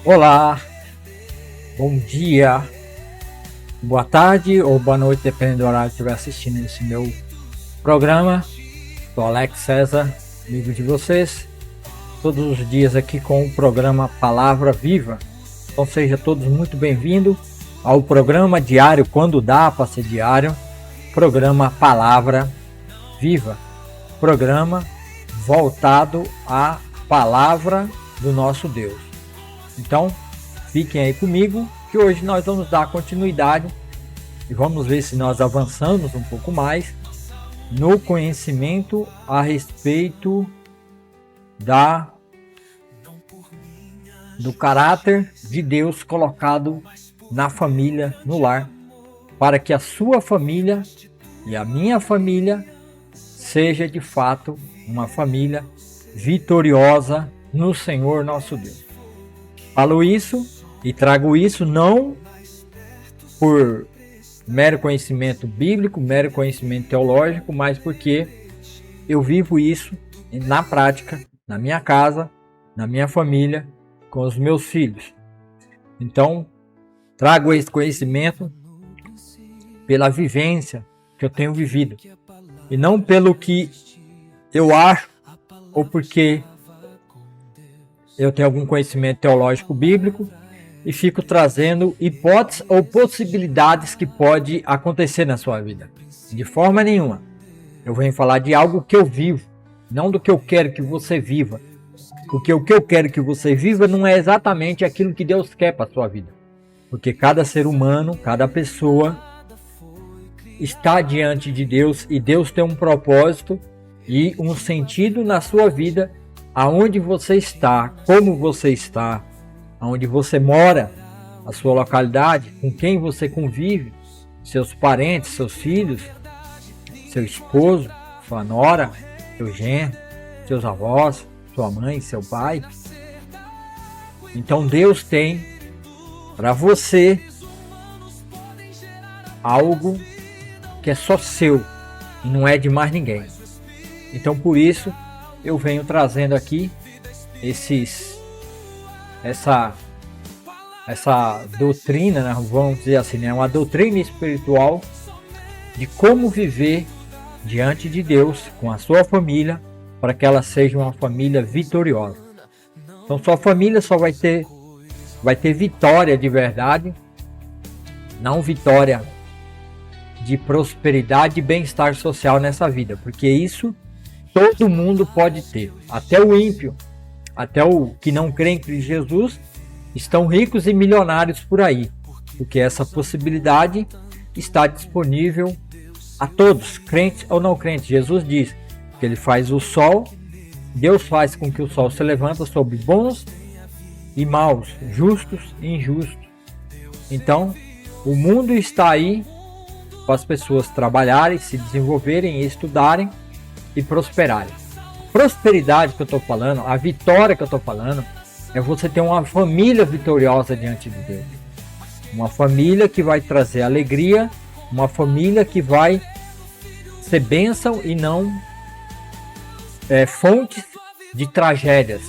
Olá, bom dia, boa tarde ou boa noite, dependendo do horário que estiver assistindo esse meu programa. Sou Alex César, amigo de vocês, todos os dias aqui com o programa Palavra Viva. Então sejam todos muito bem-vindos ao programa diário, quando dá para ser diário, programa Palavra Viva, programa voltado à palavra do nosso Deus. Então, fiquem aí comigo, que hoje nós vamos dar continuidade e vamos ver se nós avançamos um pouco mais no conhecimento a respeito do caráter de Deus colocado na família, no lar, para que a sua família e a minha família seja de fato uma família vitoriosa no Senhor nosso Deus. Falo isso e trago isso não por mero conhecimento bíblico, mero conhecimento teológico, mas porque eu vivo isso na prática, na minha casa, na minha família, com os meus filhos. Então, trago esse conhecimento pela vivência que eu tenho vivido e não pelo que eu acho ou porque eu tenho algum conhecimento teológico bíblico e fico trazendo hipóteses ou possibilidades que pode acontecer na sua vida. De forma nenhuma. Eu venho falar de algo que eu vivo, não do que eu quero que você viva. Porque o que eu quero que você viva não é exatamente aquilo que Deus quer para a sua vida. Porque cada ser humano, cada pessoa está diante de Deus e Deus tem um propósito e um sentido na sua vida. Aonde você está, como você está, aonde você mora, a sua localidade, com quem você convive, seus parentes, seus filhos, seu esposo, sua nora, seu genro, seus avós, sua mãe, seu pai. Então Deus tem para você algo que é só seu e não é de mais ninguém. Então por isso eu venho trazendo aqui essa doutrina, né? Vamos dizer assim, né? Uma doutrina espiritual de como viver diante de Deus com a sua família para que ela seja uma família vitoriosa. Então sua família só vai ter vitória de verdade, não vitória de prosperidade e bem-estar social nessa vida, porque isso todo mundo pode ter, até o ímpio, até o que não crê em Cristo Jesus, estão ricos e milionários por aí, porque essa possibilidade está disponível a todos, crentes ou não crentes. Jesus diz que ele faz o sol, Deus faz com que o sol se levanta sobre bons e maus, justos e injustos. Então, o mundo está aí para as pessoas trabalharem, se desenvolverem e estudarem e prosperarem. Prosperidade que eu estou falando, a vitória que eu estou falando, é você ter uma família vitoriosa diante de Deus. Uma família que vai trazer alegria, uma família que vai ser bênção e não fontes de tragédias.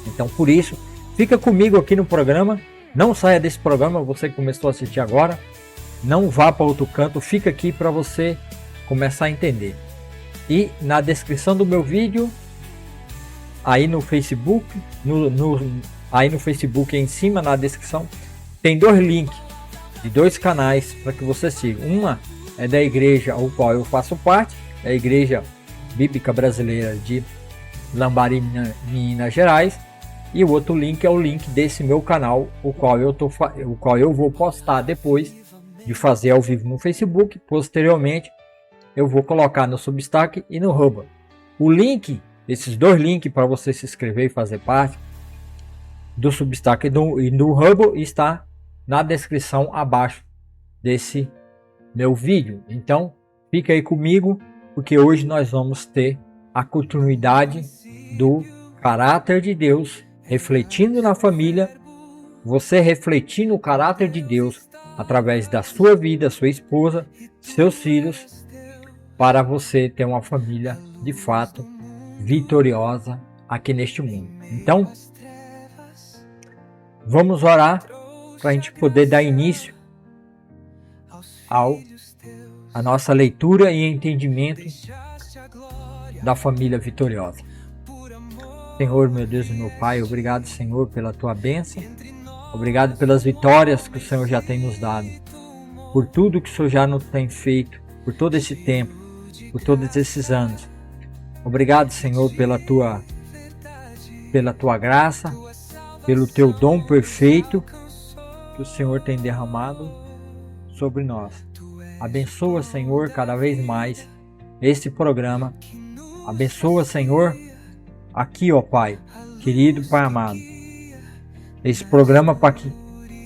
Então por isso, fica comigo aqui no programa, não saia desse programa, você que começou a assistir agora, não vá para outro canto, fica aqui para você começar a entender. E na descrição do meu vídeo, aí no Facebook, aí no Facebook em cima na descrição, tem dois links de dois canais para que você siga. Uma é da igreja ao qual eu faço parte, é a Igreja Bíblica Brasileira de Lambari, Minas Gerais, e o outro link é o link desse meu canal, o qual eu vou postar depois de fazer ao vivo no Facebook. Posteriormente eu vou colocar no Substack e no Hubble. O link, esses dois links para você se inscrever e fazer parte do Substack e do Hubble está na descrição abaixo desse meu vídeo. Então fica aí comigo, porque hoje nós vamos ter a continuidade do caráter de Deus refletindo na família, você refletindo o caráter de Deus através da sua vida, sua esposa, seus filhos, para você ter uma família de fato vitoriosa aqui neste mundo. Então, Vamos orar para a gente poder dar início à nossa leitura e entendimento da família vitoriosa. Senhor, meu Deus e meu Pai, obrigado, Senhor, pela tua bênção. Obrigado pelas vitórias que o Senhor já tem nos dado. Por tudo que o Senhor já nos tem feito, por todo esse tempo, por todos esses anos. Obrigado, Senhor, pela tua graça, pelo teu dom perfeito que o Senhor tem derramado sobre nós. Abençoa, Senhor, cada vez mais este programa. Abençoa, Senhor, aqui, ó Pai, querido Pai amado, esse programa para que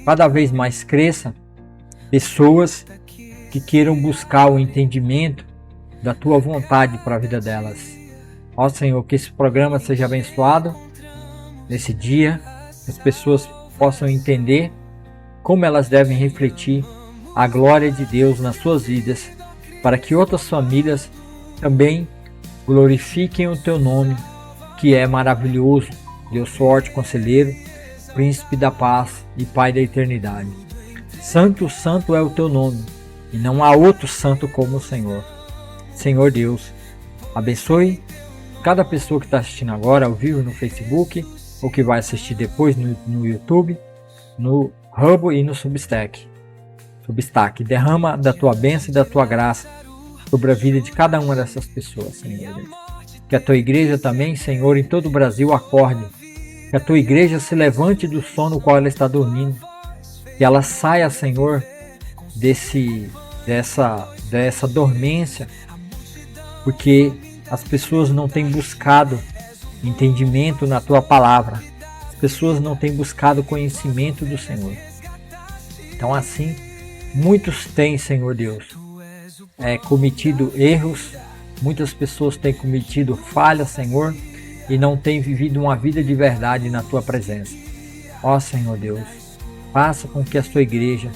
cada vez mais cresça pessoas que queiram buscar o entendimento da tua vontade para a vida delas. Ó Senhor, que esse programa seja abençoado nesse dia, que as pessoas possam entender como elas devem refletir a glória de Deus nas suas vidas, para que outras famílias também glorifiquem o teu nome, que é maravilhoso, Deus forte, conselheiro, príncipe da paz e Pai da eternidade. Santo, santo é o teu nome, e não há outro santo como o Senhor. Senhor Deus, abençoe cada pessoa que está assistindo agora ao vivo no Facebook, ou que vai assistir depois no YouTube, no Hub e no Substack. Derrama da tua bênção e da tua graça sobre a vida de cada uma dessas pessoas, Senhor Deus. Que a tua igreja também, Senhor, em todo o Brasil acorde. Que a tua igreja se levante do sono no qual ela está dormindo. Que ela saia, Senhor, dessa dormência, porque as pessoas não têm buscado entendimento na tua palavra. As pessoas não têm buscado conhecimento do Senhor. Então assim, muitos têm, Senhor Deus, cometido erros. Muitas pessoas têm cometido falhas, Senhor, e não têm vivido uma vida de verdade na tua presença. Ó Senhor Deus, faça com que a sua igreja,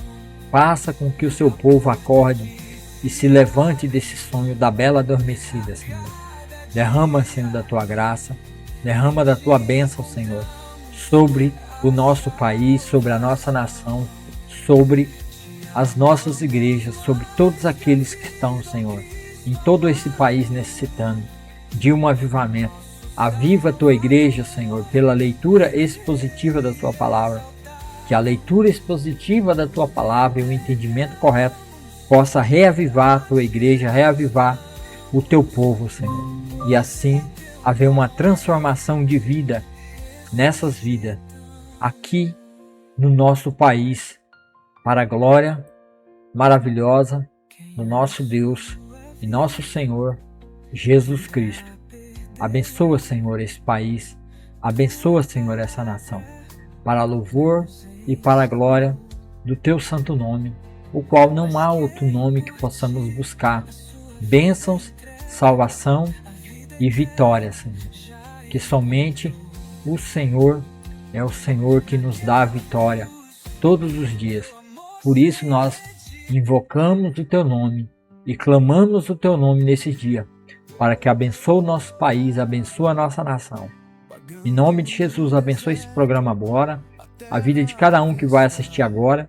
faça com que o seu povo acorde e se levante desse sonho da bela adormecida, Senhor. Derrama, Senhor, da tua graça, derrama da tua bênção, Senhor, sobre o nosso país, sobre a nossa nação, sobre as nossas igrejas, sobre todos aqueles que estão, Senhor, em todo esse país necessitando de um avivamento. Aviva a tua igreja, Senhor, pela leitura expositiva da tua palavra. Que a leitura expositiva da tua palavra e o entendimento correto possa reavivar a tua igreja, reavivar o teu povo, Senhor. E assim haver uma transformação de vida nessas vidas aqui no nosso país, para a glória maravilhosa do nosso Deus e nosso Senhor Jesus Cristo. Abençoa, Senhor, esse país, abençoa, Senhor, essa nação, para louvor e para a glória do teu santo nome, o qual não há outro nome que possamos buscar bênçãos, salvação e vitória, Senhor. Que somente o Senhor é o Senhor que nos dá a vitória todos os dias. Por isso nós invocamos o teu nome e clamamos o teu nome nesse dia, para que abençoe o nosso país, abençoe a nossa nação. Em nome de Jesus, abençoe esse programa agora, a vida de cada um que vai assistir agora,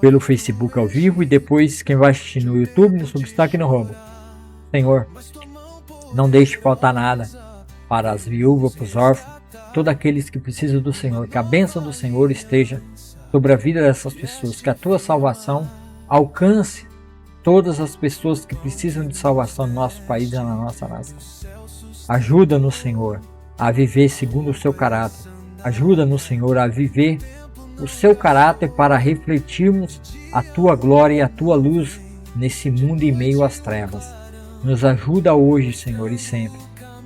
pelo Facebook ao vivo, e depois quem vai assistir no YouTube, no Substack e no Rumble. Senhor, não deixe faltar nada para as viúvas, para os órfãos, todos aqueles que precisam do Senhor. Que a bênção do Senhor esteja sobre a vida dessas pessoas, que a tua salvação alcance todas as pessoas que precisam de salvação no nosso país e na nossa nação. Ajuda-nos, Senhor, a viver segundo o seu caráter. Ajuda-nos, Senhor, a viver o seu caráter para refletirmos a tua glória e a tua luz nesse mundo em meio às trevas. Nos ajuda hoje, Senhor, e sempre,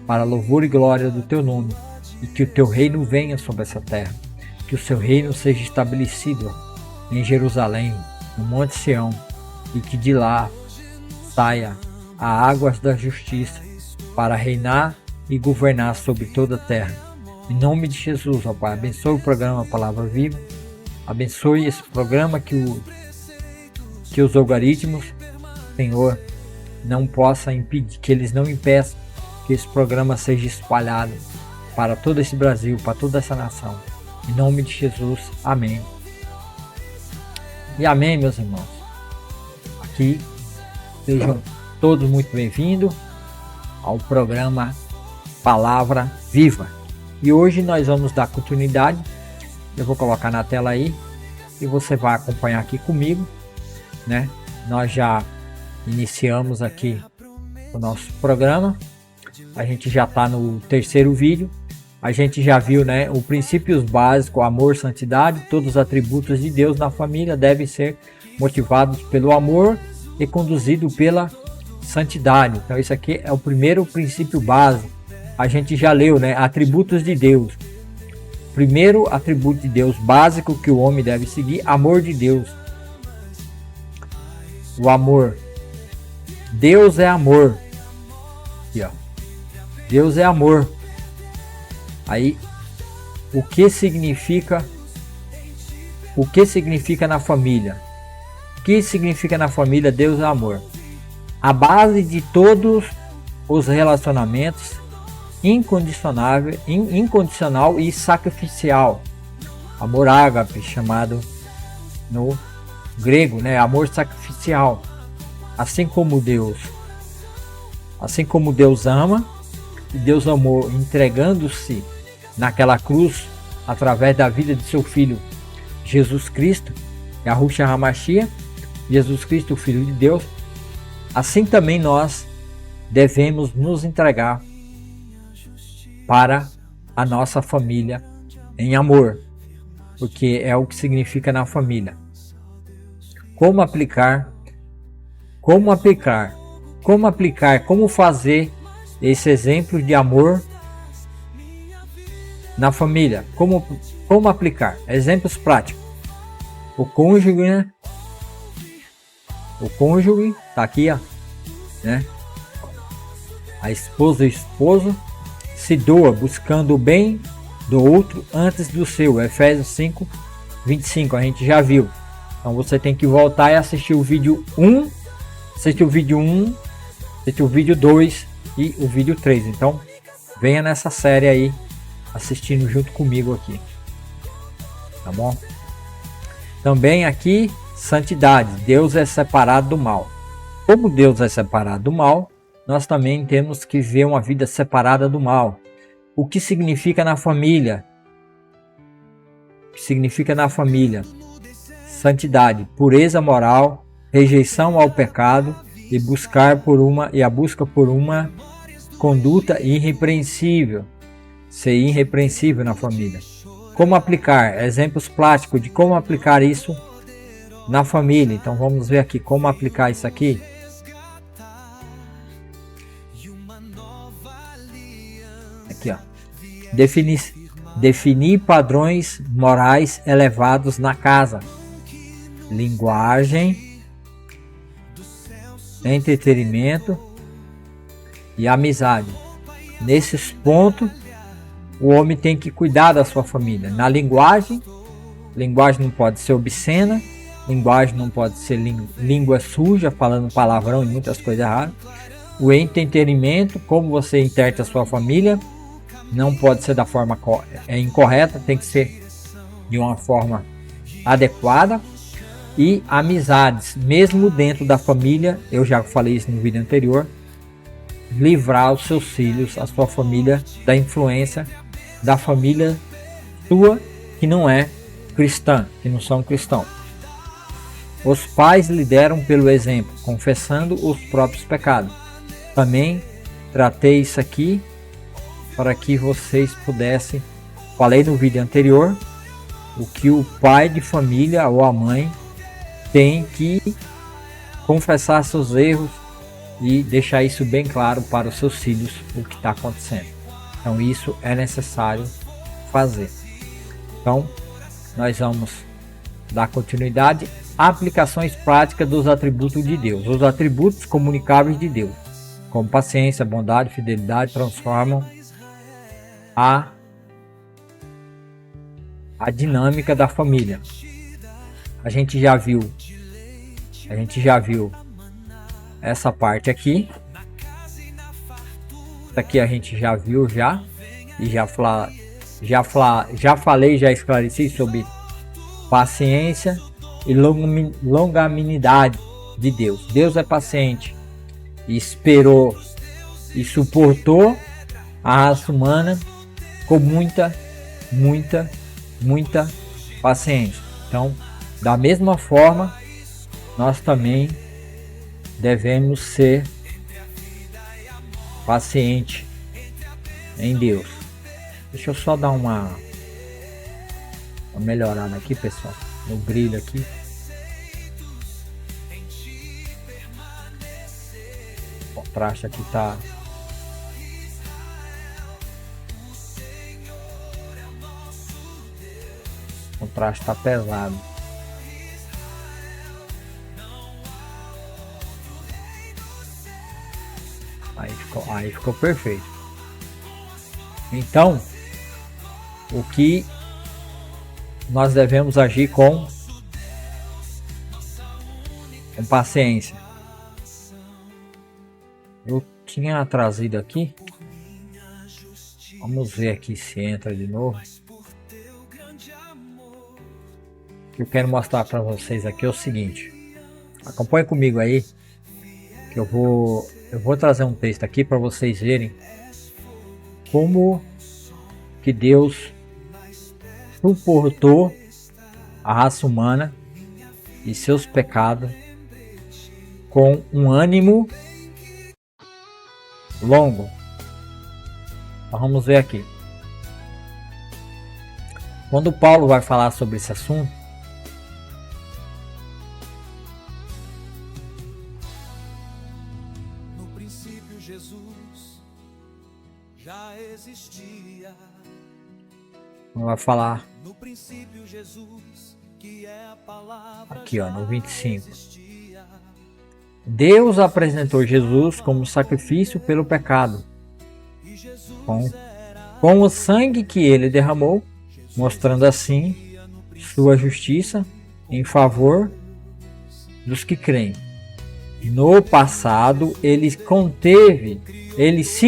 para louvor e glória do teu nome, e que o teu reino venha sobre essa terra. Que o seu reino seja estabelecido em Jerusalém, no Monte Sião, e que de lá saia a águas da justiça para reinar e governar sobre toda a terra. Em nome de Jesus, ó Pai, abençoe o programa Palavra Viva, abençoe esse programa que os algoritmos, Senhor, não possa impedir, que eles não impeçam que esse programa seja espalhado para todo esse Brasil, para toda essa nação. Em nome de Jesus, amém. E amém, meus irmãos. Aqui, sejam todos muito bem-vindos ao programa Palavra Viva. E hoje nós vamos dar continuidade. Eu vou colocar na tela aí e você vai acompanhar aqui comigo, né? Nós já iniciamos aqui o nosso programa. A gente já está no terceiro vídeo. A gente já viu, né, os princípios básicos, amor, santidade. Todos os atributos de Deus na família devem ser motivados pelo amor e conduzidos pela santidade. Então isso aqui é o primeiro princípio básico. A gente já leu, né, atributos de Deus. Primeiro atributo de Deus básico que o homem deve seguir, amor de Deus. O amor. Deus é amor. Aqui, ó. Deus é amor. Aí, o que significa na família? O que significa na família Deus é amor? A base de todos os relacionamentos, incondicional e sacrificial. Amor ágape, chamado no grego, né? Amor sacrificial. Assim como Deus ama, e Deus amou entregando-se naquela cruz através da vida de seu Filho Jesus Cristo, Yahushua HaMashiach, Jesus Cristo, o Filho de Deus. Assim também nós devemos nos entregar para a nossa família em amor, porque é o que significa na família. Como fazer esse exemplo de amor na família? Como aplicar? Exemplos práticos. O cônjuge, né? O cônjuge tá aqui, ó, né? A esposa e o esposo se doa buscando o bem do outro antes do seu. Efésios 5:25, a gente já viu. Então você tem que voltar e assistir o vídeo 1, assistir o vídeo 1, assistir o vídeo 2 e o vídeo 3. Então venha nessa série aí assistindo junto comigo aqui, tá bom? Também aqui, santidade. Deus é separado do mal. Como Deus é separado do mal, nós também temos que viver uma vida separada do mal. O que significa na família? O que significa na família? Santidade, pureza moral, rejeição ao pecado e a busca por uma conduta irrepreensível. Ser irrepreensível na família. Como aplicar? Exemplos práticos de como aplicar isso na família. Então vamos ver aqui como aplicar isso aqui. Aqui, ó. Definir padrões morais elevados na casa. Linguagem, entretenimento e amizade. Nesses pontos, o homem tem que cuidar da sua família. Na linguagem não pode ser obscena, linguagem não pode ser língua suja, falando palavrão e muitas coisas erradas. O entretenimento, como você interpreta a sua família, não pode ser da forma incorreta, tem que ser de uma forma adequada. E amizades, mesmo dentro da família, eu já falei isso no vídeo anterior, livrar os seus filhos, a sua família, da influência da família sua que não é cristã, que não são cristãos. Os pais lideram pelo exemplo, confessando os próprios pecados. Também tratei isso aqui para que vocês pudessem, falei no vídeo anterior, o que o pai de família ou a mãe tem que confessar seus erros e deixar isso bem claro para os seus filhos, o que está acontecendo. Então isso é necessário fazer. Então nós vamos dar continuidade. Aplicações práticas dos atributos de Deus. Os atributos comunicáveis de Deus, como paciência, bondade, fidelidade, transformam a dinâmica da família. A gente já viu essa parte aqui. Essa aqui a gente já viu e já Já falei, já esclareci sobre paciência e longanimidade de Deus. Deus é paciente e esperou e suportou a raça humana com muita paciência. Então, da mesma forma, nós também devemos ser pacientes em Deus. Deixa eu só dar uma melhorada aqui, pessoal, no brilho aqui. O contraste aqui tá pesado. Aí ficou perfeito. Então, o que nós devemos agir com paciência. Eu tinha trazido aqui. Vamos ver aqui se entra de novo. O que eu quero mostrar para vocês aqui é o seguinte. Acompanhe comigo aí, que eu vou trazer um texto aqui para vocês verem como que Deus suportou a raça humana e seus pecados com um ânimo longo. Vamos ver aqui. Quando Paulo vai falar sobre esse assunto, no princípio Jesus já existia. vai falar No princípio Jesus, que é a palavra, aqui, ó, no 25. Deus apresentou Jesus como sacrifício pelo pecado, com o sangue que ele derramou, mostrando assim sua justiça em favor dos que creem. No passado, ele se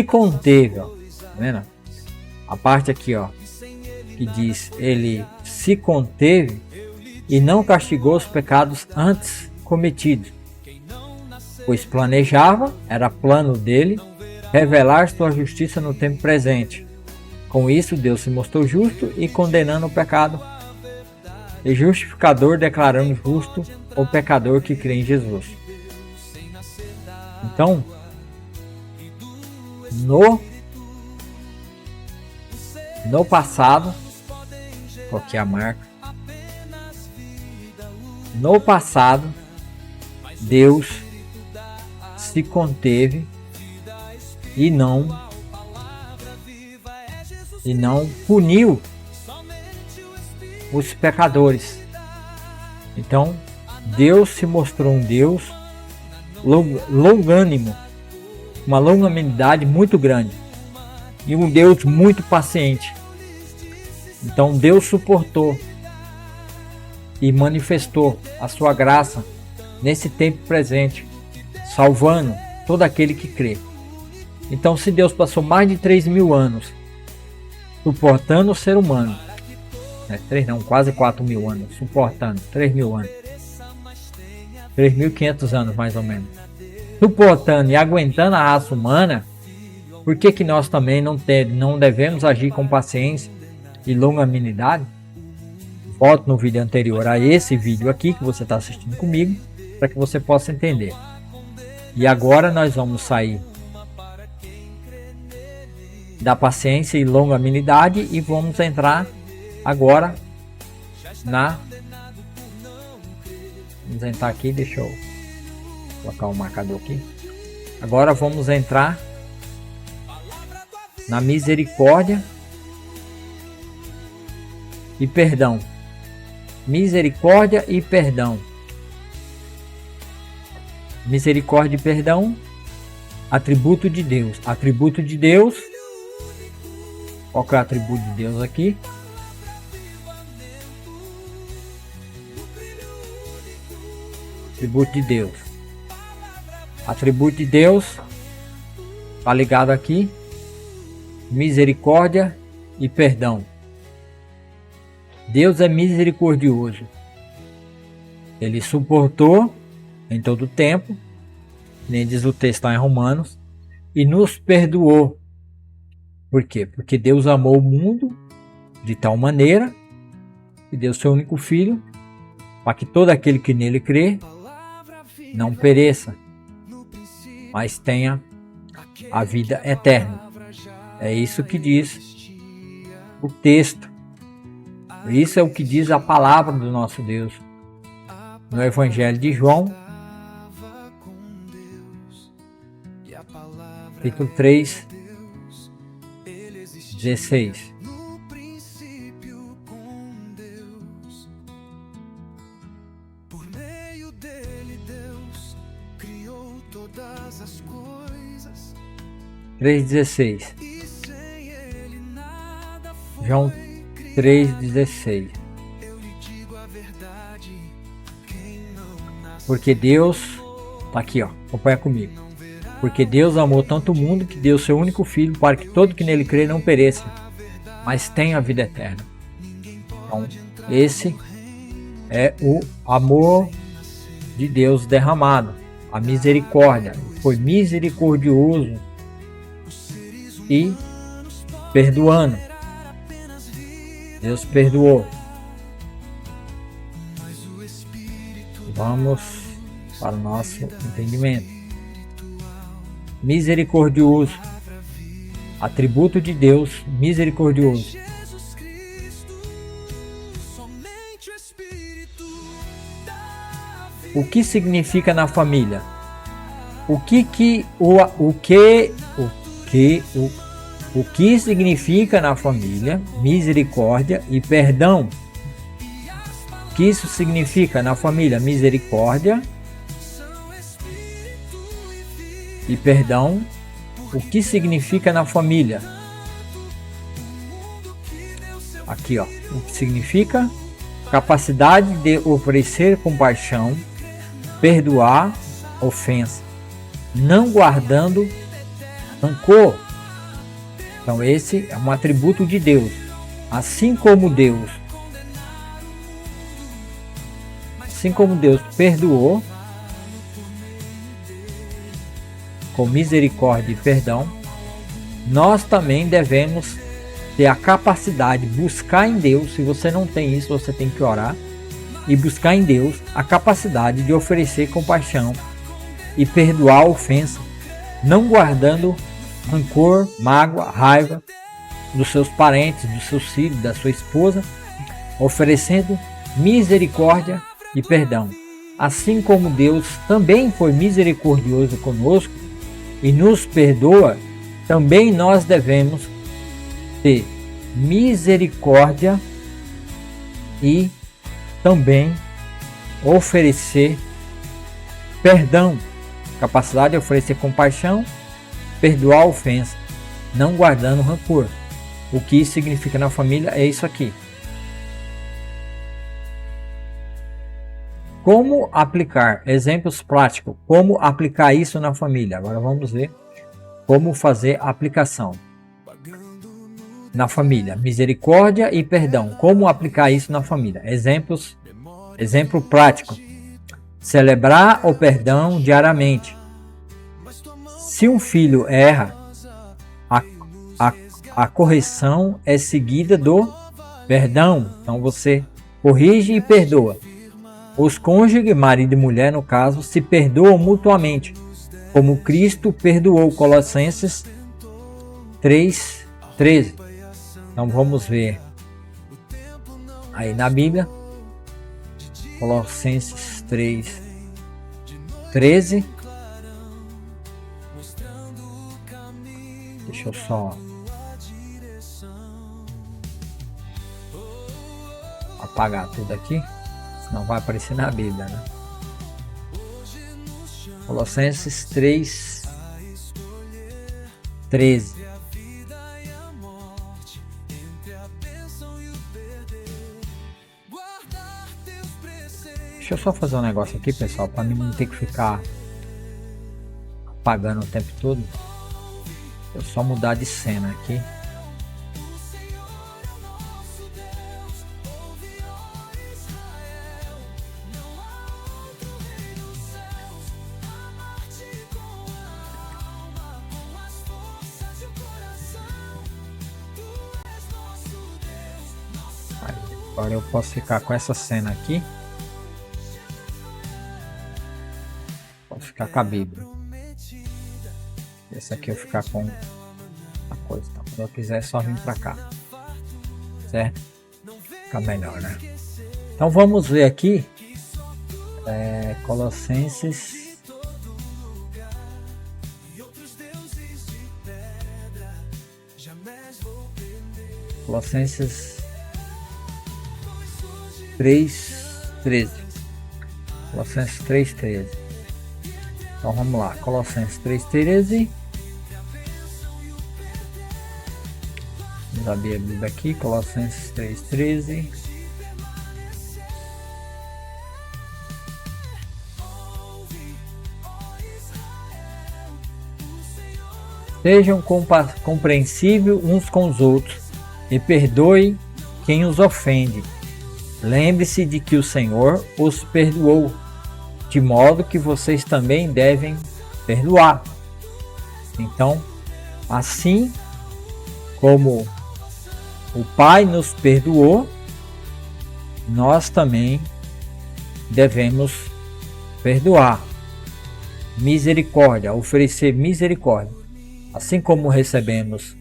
conteve, ó, tá vendo? A parte aqui, ó, que diz ele se conteve e não castigou os pecados antes cometidos, pois planejava, era plano dele, revelar sua justiça no tempo presente. Com isso, Deus se mostrou justo e condenando o pecado, e justificador, declarando justo o pecador que crê em Jesus. Então, no passado, coloquei a marca. No passado, Deus se conteve e não puniu os pecadores. Então, Deus se mostrou um Deus longânimo, uma longanimidade muito grande e um Deus muito paciente. Então, Deus suportou e manifestou a sua graça nesse tempo presente, salvando todo aquele que crê. Então, se Deus passou mais de 3.000 anos suportando o ser humano, quase 4.000 anos, suportando 3.000 anos, 3.500 anos mais ou menos, suportando e aguentando a raça humana, por que nós também não devemos agir com paciência e longanimidade? Volto no vídeo anterior a esse vídeo aqui que você está assistindo comigo, para que você possa entender. E agora nós vamos sair da paciência e longanimidade e vamos entrar agora vamos entrar aqui, deixa eu colocar um marcador aqui. Agora vamos entrar na misericórdia e perdão. Misericórdia e perdão. Misericórdia e perdão, atributo de Deus. Atributo de Deus. Qual que é o atributo de Deus aqui? Atributo de Deus. Atributo de Deus está ligado aqui. Misericórdia e perdão. Deus é misericordioso. Ele suportou em todo o tempo, nem diz o texto lá em Romanos, e nos perdoou. Por quê? Porque Deus amou o mundo de tal maneira que deu seu único filho, para que todo aquele que nele crê não pereça, mas tenha a vida eterna. É isso que diz o texto. Isso é o que diz a palavra do nosso Deus no Evangelho de João, capítulo 3, 16. Por meio dele, Deus criou todas as coisas. 3,16. E sem ele nada foi. João 3,16. Eu lhe digo a verdade. Quem não nasce Porque Deus, tá aqui ó, acompanha comigo. Porque Deus amou tanto o mundo que deu seu único filho para que todo que nele crê não pereça, mas tenha a vida eterna. Então, esse é o amor de Deus derramado, a misericórdia. Foi misericordioso e perdoando. Deus perdoou. Vamos para o nosso entendimento. Misericordioso, atributo de Deus, misericordioso. Jesus Cristo, somente o Espírito da vida. O que significa na família? O que significa na família misericórdia e perdão? O que isso significa na família misericórdia e perdão? O que significa na família? Aqui ó, o que significa capacidade de oferecer compaixão, perdoar ofensa, não guardando rancor. Então esse é um atributo de Deus. Assim como Deus perdoou com misericórdia e perdão, nós também devemos ter a capacidade de buscar em Deus. Se você não tem isso, você tem que orar e buscar em Deus a capacidade de oferecer compaixão e perdoar a ofensa, não guardando rancor, mágoa, raiva dos seus parentes, dos seus filhos, da sua esposa, oferecendo misericórdia e perdão. Assim como Deus também foi misericordioso conosco e nos perdoa, também nós devemos ter misericórdia e também oferecer perdão, capacidade de oferecer compaixão, perdoar a ofensa, não guardando rancor. O que isso significa na família é isso aqui. Como aplicar? Exemplos práticos. Como aplicar isso na família? Agora vamos ver como fazer a aplicação na família. Misericórdia e perdão. Como aplicar isso na família? Exemplo prático. Celebrar o perdão diariamente. Se um filho erra, a correção é seguida do perdão. Então você corrige e perdoa. Os cônjuges, marido e mulher, no caso, se perdoam mutuamente, como Cristo perdoou. Colossenses 3:13. Então vamos ver aí na Bíblia, Colossenses 3:13. Deixa eu só apagar tudo aqui. Não vai aparecer na Bíblia, né? Colossenses 3:13. Deixa eu só fazer um negócio aqui, pessoal, para mim não ter que ficar apagando o tempo todo. Eu só mudar de cena aqui. Agora eu posso ficar com essa cena aqui. Posso ficar com a Bíblia. Esse aqui eu ficar com a coisa. Então, quando eu quiser é só vir para cá. Certo? Fica melhor, né? Então vamos ver aqui. Colossenses. Colossenses 3:13. Colossenses 3:13. Então vamos lá, Colossenses 3:13. Vamos abrir a Bíblia aqui, Colossenses 3:13. Sejam compreensíveis uns com os outros e perdoe quem os ofende. Lembre-se de que o Senhor os perdoou, de modo que vocês também devem perdoar. Então, assim como o Pai nos perdoou, nós também devemos perdoar. Misericórdia, oferecer misericórdia. Assim como recebemos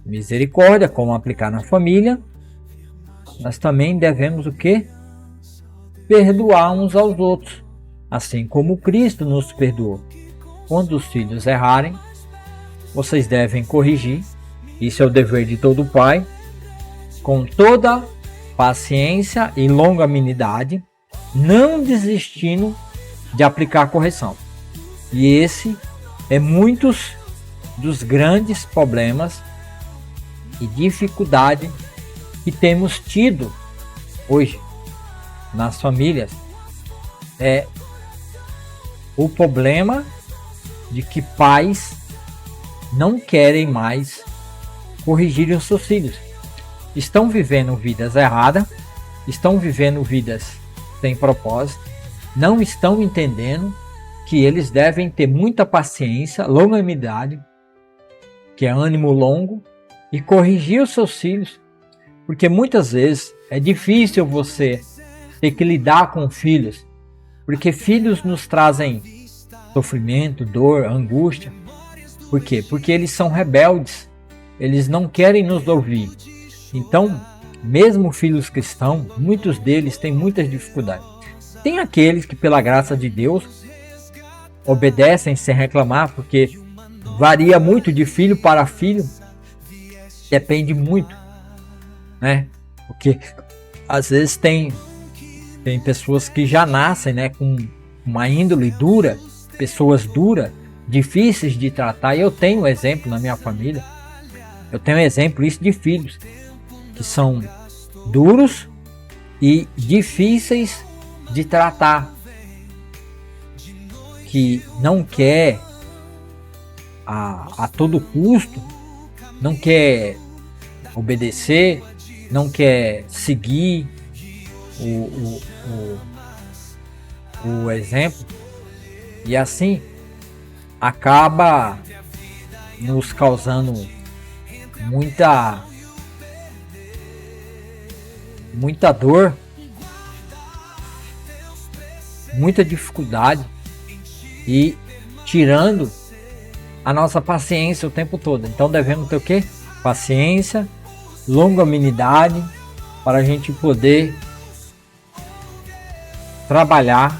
misericórdia, como aplicar na família, nós também devemos o quê? Perdoar uns aos outros, assim como Cristo nos perdoou. Quando os filhos errarem, vocês devem corrigir. Isso é o dever de todo pai, com toda paciência e longanimidade, não desistindo de aplicar a correção. E esse é muitos dos grandes problemas e dificuldade que temos tido hoje nas famílias. É o problema de que pais não querem mais corrigir os seus filhos. Estão vivendo vidas erradas, estão vivendo vidas sem propósito, não estão entendendo que eles devem ter muita paciência, longanimidade, que é ânimo longo, e corrigir os seus filhos, porque muitas vezes é difícil você ter que lidar com filhos, porque filhos nos trazem sofrimento, dor, angústia. Por quê? Porque eles são rebeldes, eles não querem nos ouvir. Então, mesmo filhos cristãos, muitos deles têm muitas dificuldades. Tem aqueles que, pela graça de Deus, obedecem sem reclamar, porque varia muito de filho para filho, depende muito, né? Porque às vezes tem pessoas que já nascem, né, com uma índole dura, pessoas duras, difíceis de tratar. E eu tenho um exemplo na minha família, eu tenho um exemplo isso de filhos que são duros e difíceis de tratar, que não quer a todo custo, não quer obedecer, não quer seguir o exemplo, e assim acaba nos causando muita dor, muita dificuldade e tirando a nossa paciência o tempo todo. Então devemos ter o quê? Paciência, longanimidade, para a gente poder trabalhar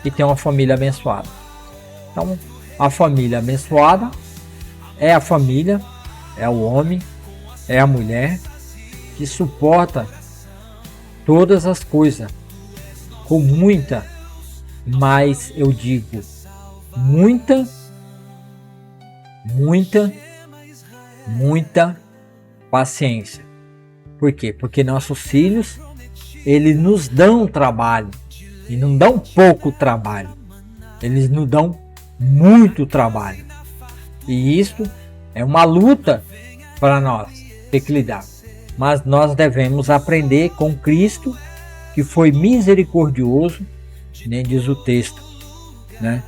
e ter uma família abençoada. Então, a família abençoada é a família, é o homem, é a mulher que suporta todas as coisas com muita, mas eu digo muita paciência. Por quê? Porque nossos filhos, eles nos dão trabalho, e não dão pouco trabalho, eles nos dão muito trabalho, e isso é uma luta para nós ter que lidar. Mas nós devemos aprender com Cristo, que foi misericordioso, nem diz o texto, né?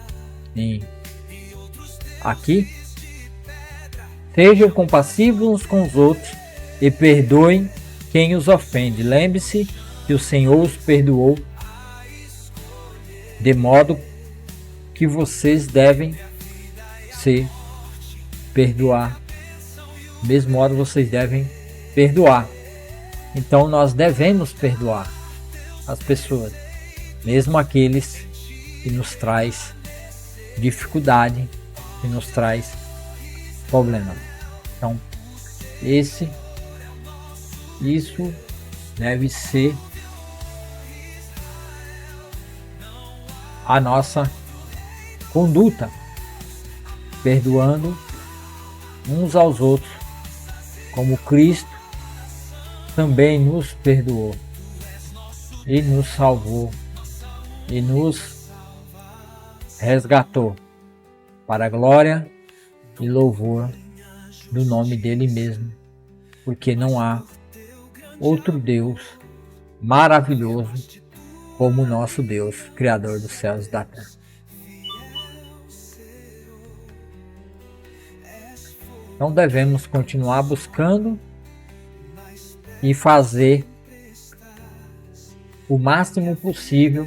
Aqui, sejam compassivos uns com os outros e perdoem quem os ofende. Lembre-se que o Senhor os perdoou, de modo que vocês devem se perdoar. Do mesmo modo vocês devem perdoar. Então nós devemos perdoar as pessoas, mesmo aqueles que nos traz dificuldade, que nos traz problema. Então isso deve ser a nossa conduta, perdoando uns aos outros, como Cristo também nos perdoou e nos salvou e nos resgatou para a glória e louvor do nome dele mesmo, porque não há outro Deus maravilhoso como o nosso Deus, Criador dos céus e da terra. Então devemos continuar buscando e fazer o máximo possível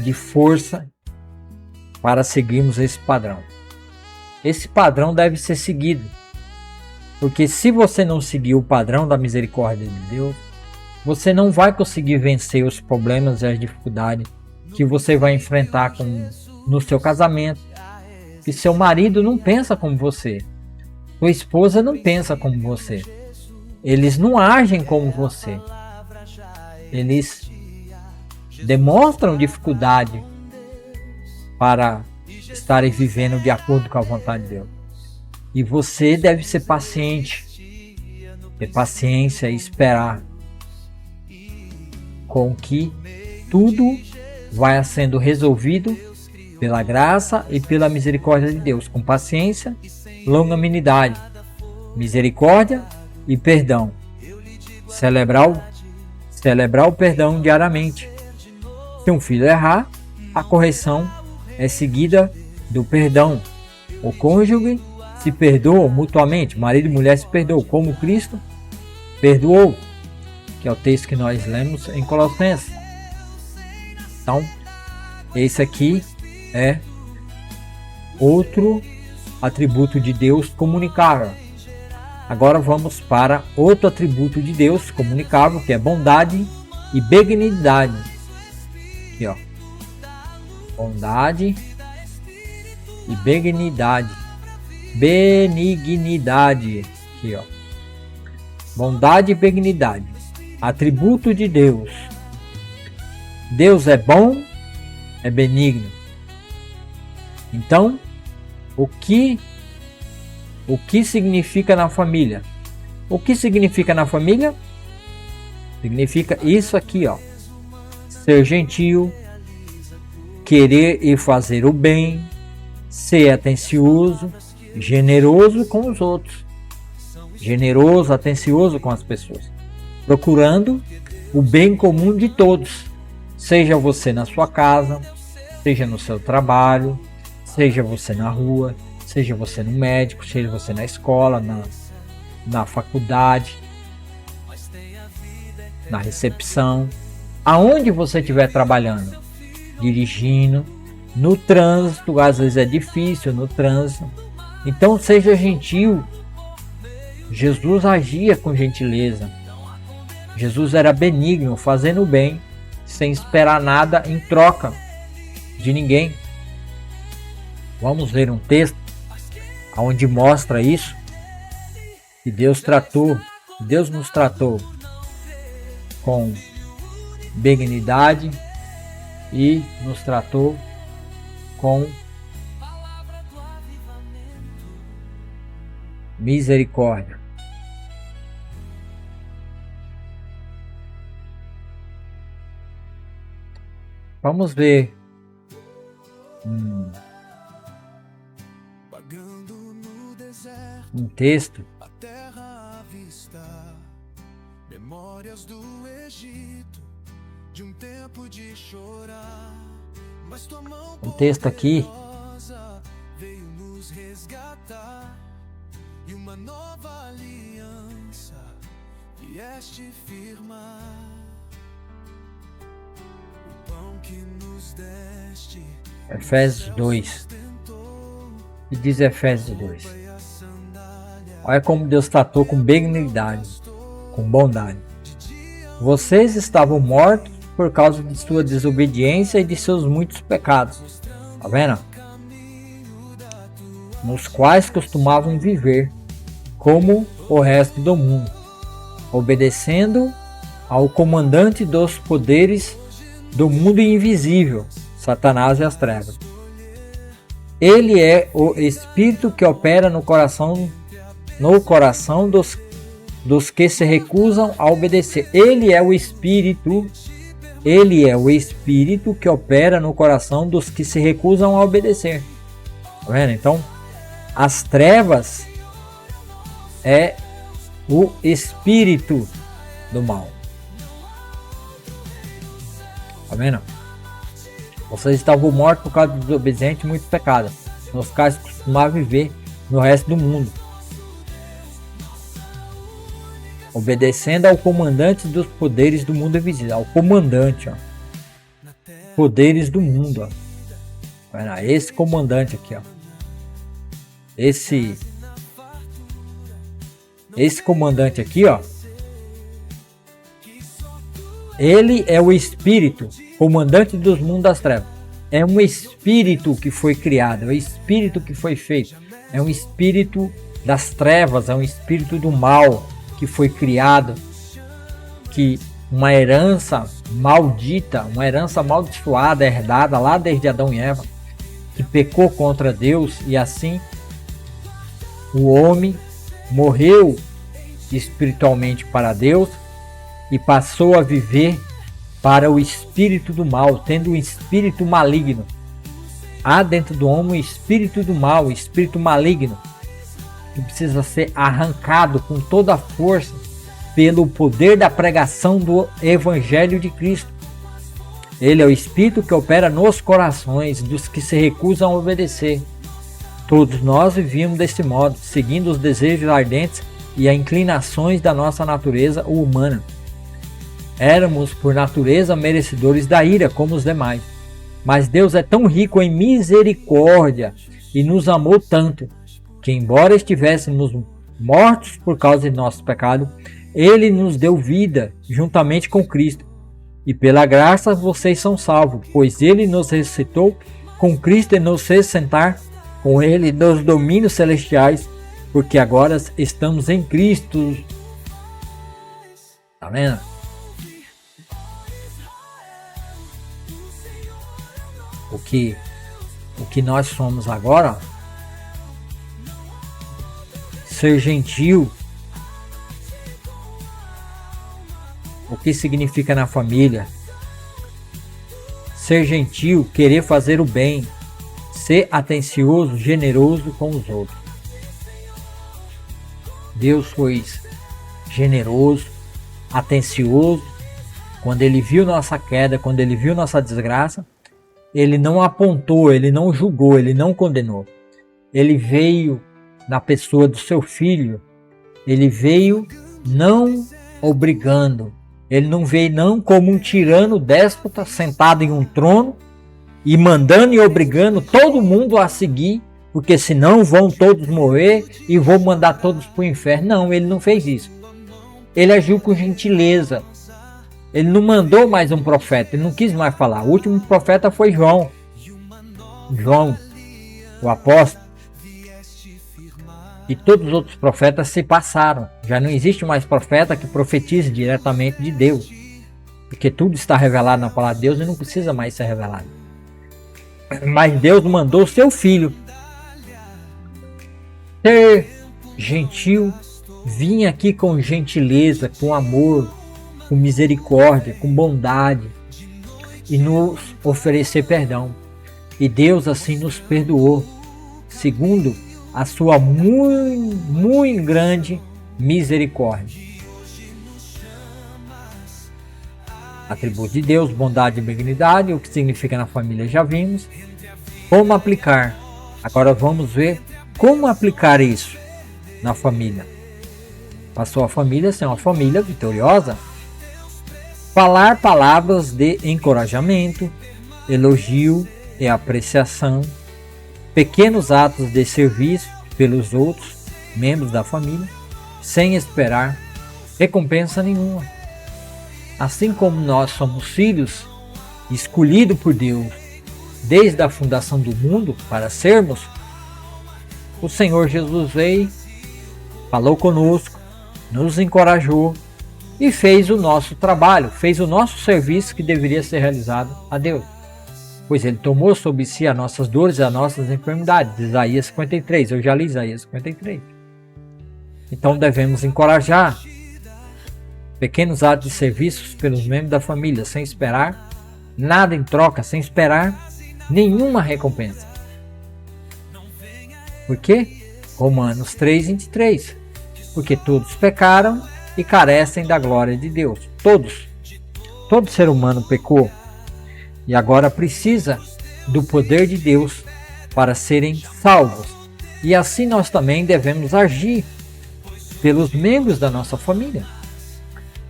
de força para seguirmos esse padrão. Esse padrão deve ser seguido, porque se você não seguir o padrão da misericórdia de Deus, você não vai conseguir vencer os problemas e as dificuldades que você vai enfrentar no seu casamento. Que seu marido não pensa como você, sua esposa não pensa como você, eles não agem como você, eles demonstram dificuldade para estarem vivendo de acordo com a vontade de Deus. E você deve ser paciente, ter paciência e esperar com que tudo vai sendo resolvido pela graça e pela misericórdia de Deus, com paciência, longanimidade, misericórdia e perdão. Celebrar o perdão diariamente. Se um filho errar, a correção é seguida do perdão. O cônjuge se perdoa mutuamente, marido e mulher se perdoam, como Cristo perdoou, que é o texto que nós lemos em Colossenses. Então, esse aqui é outro atributo de Deus comunicável. Agora vamos para outro atributo de Deus comunicável, que é bondade e benignidade. Aqui, ó. Bondade e benignidade. Benignidade. Aqui, ó. Bondade e benignidade. Atributo de Deus. Deus é bom, é benigno. Então, o que significa na família? O que significa na família? Significa isso aqui, ó. Ser gentil, querer e fazer o bem, ser atencioso, generoso com os outros. Generoso, atencioso com as pessoas. Procurando o bem comum de todos. Seja você na sua casa, seja no seu trabalho, seja você na rua, seja você no médico, seja você na escola, na faculdade, na recepção, aonde você estiver trabalhando, dirigindo, no trânsito, às vezes é difícil no trânsito. Então seja gentil. Jesus agia com gentileza. Jesus era benigno, fazendo o bem, sem esperar nada em troca de ninguém. Vamos ler um texto onde mostra isso, que Deus nos tratou com benignidade e nos tratou com misericórdia. Vamos ver um texto memórias do Egito, de um tempo de chorar, mas tua mão um texto aqui veio nos resgatar, e uma nova aliança vieste firmar o pão que nos deste. Efésios 2. E diz Efésios 2. Olha como Deus tratou com benignidade, com bondade. Vocês estavam mortos por causa de sua desobediência e de seus muitos pecados. Tá vendo? Nos quais costumavam viver, como o resto do mundo, obedecendo ao comandante dos poderes do mundo invisível, Satanás e as trevas. Ele é o espírito que opera no coração dos que se recusam a obedecer. Ele é o espírito que opera no coração dos que se recusam a obedecer. Tá vendo? Então, as trevas é o espírito do mal. Tá vendo? Vocês estavam mortos por causa de desobediência e muito pecado, nos quais costumavam viver no resto do mundo, obedecendo ao comandante dos poderes do mundo invisível. Ao comandante, ó. Poderes do mundo, ó. Esse comandante aqui, ó. Esse comandante aqui, ó. Ele é o espírito, comandante dos mundos das trevas. É um espírito que foi criado, é um espírito que foi feito. É um espírito das trevas, é um espírito do mal que foi criado, que uma herança maldita, uma herança amaldiçoada, herdada lá desde Adão e Eva, que pecou contra Deus, e assim o homem morreu espiritualmente para Deus e passou a viver para o espírito do mal, tendo um espírito maligno. Há dentro do homem um espírito do mal, um espírito maligno, que precisa ser arrancado com toda a força pelo poder da pregação do Evangelho de Cristo. Ele é o espírito que opera nos corações dos que se recusam a obedecer. Todos nós vivíamos desse modo, seguindo os desejos ardentes e as inclinações da nossa natureza humana. Éramos, por natureza, merecedores da ira, como os demais. Mas Deus é tão rico em misericórdia e nos amou tanto, que embora estivéssemos mortos por causa de nosso pecado, Ele nos deu vida juntamente com Cristo. E pela graça vocês são salvos, pois Ele nos ressuscitou com Cristo e nos fez sentar com Ele nos domínios celestiais, porque agora estamos em Cristo. Tá vendo? O que nós somos agora, ser gentil, o que significa na família? Ser gentil, querer fazer o bem, ser atencioso, generoso com os outros. Deus foi generoso, atencioso. Quando Ele viu nossa queda, quando Ele viu nossa desgraça, Ele não apontou, Ele não julgou, Ele não condenou. Ele veio na pessoa do seu filho. Ele veio não obrigando. Ele não veio não como um tirano déspota sentado em um trono e mandando e obrigando todo mundo a seguir, porque senão vão todos morrer e vou mandar todos para o inferno. Não, Ele não fez isso. Ele agiu com gentileza. Ele não mandou mais um profeta, ele não quis mais falar. O último profeta foi João, o apóstolo. E todos os outros profetas se passaram. Já não existe mais profeta que profetize diretamente de Deus, porque tudo está revelado na palavra de Deus e não precisa mais ser revelado. Mas Deus mandou seu filho ser gentil, vir aqui com gentileza, com amor, com misericórdia, com bondade, e nos oferecer perdão. E Deus assim nos perdoou, segundo a sua muito grande misericórdia. Atributos de Deus, bondade e benignidade, o que significa na família já vimos. Como aplicar? Agora vamos ver como aplicar isso na família. para sua família ser uma família vitoriosa. Falar palavras de encorajamento, elogio e apreciação, pequenos atos de serviço pelos outros membros da família, sem esperar recompensa nenhuma. Assim como nós somos filhos escolhidos por Deus desde a fundação do mundo para sermos, o Senhor Jesus veio, falou conosco, nos encorajou e fez o nosso trabalho, fez o nosso serviço que deveria ser realizado a Deus. Pois Ele tomou sobre si as nossas dores e as nossas enfermidades. Isaías 53, eu já li Isaías 53. Então devemos encorajar pequenos atos de serviços pelos membros da família, sem esperar nada em troca, sem esperar nenhuma recompensa. Por quê? Romanos 3:23. Porque todos pecaram e carecem da glória de Deus. Todos. Todo ser humano pecou e agora precisa do poder de Deus para serem salvos. E assim nós também devemos agir pelos membros da nossa família,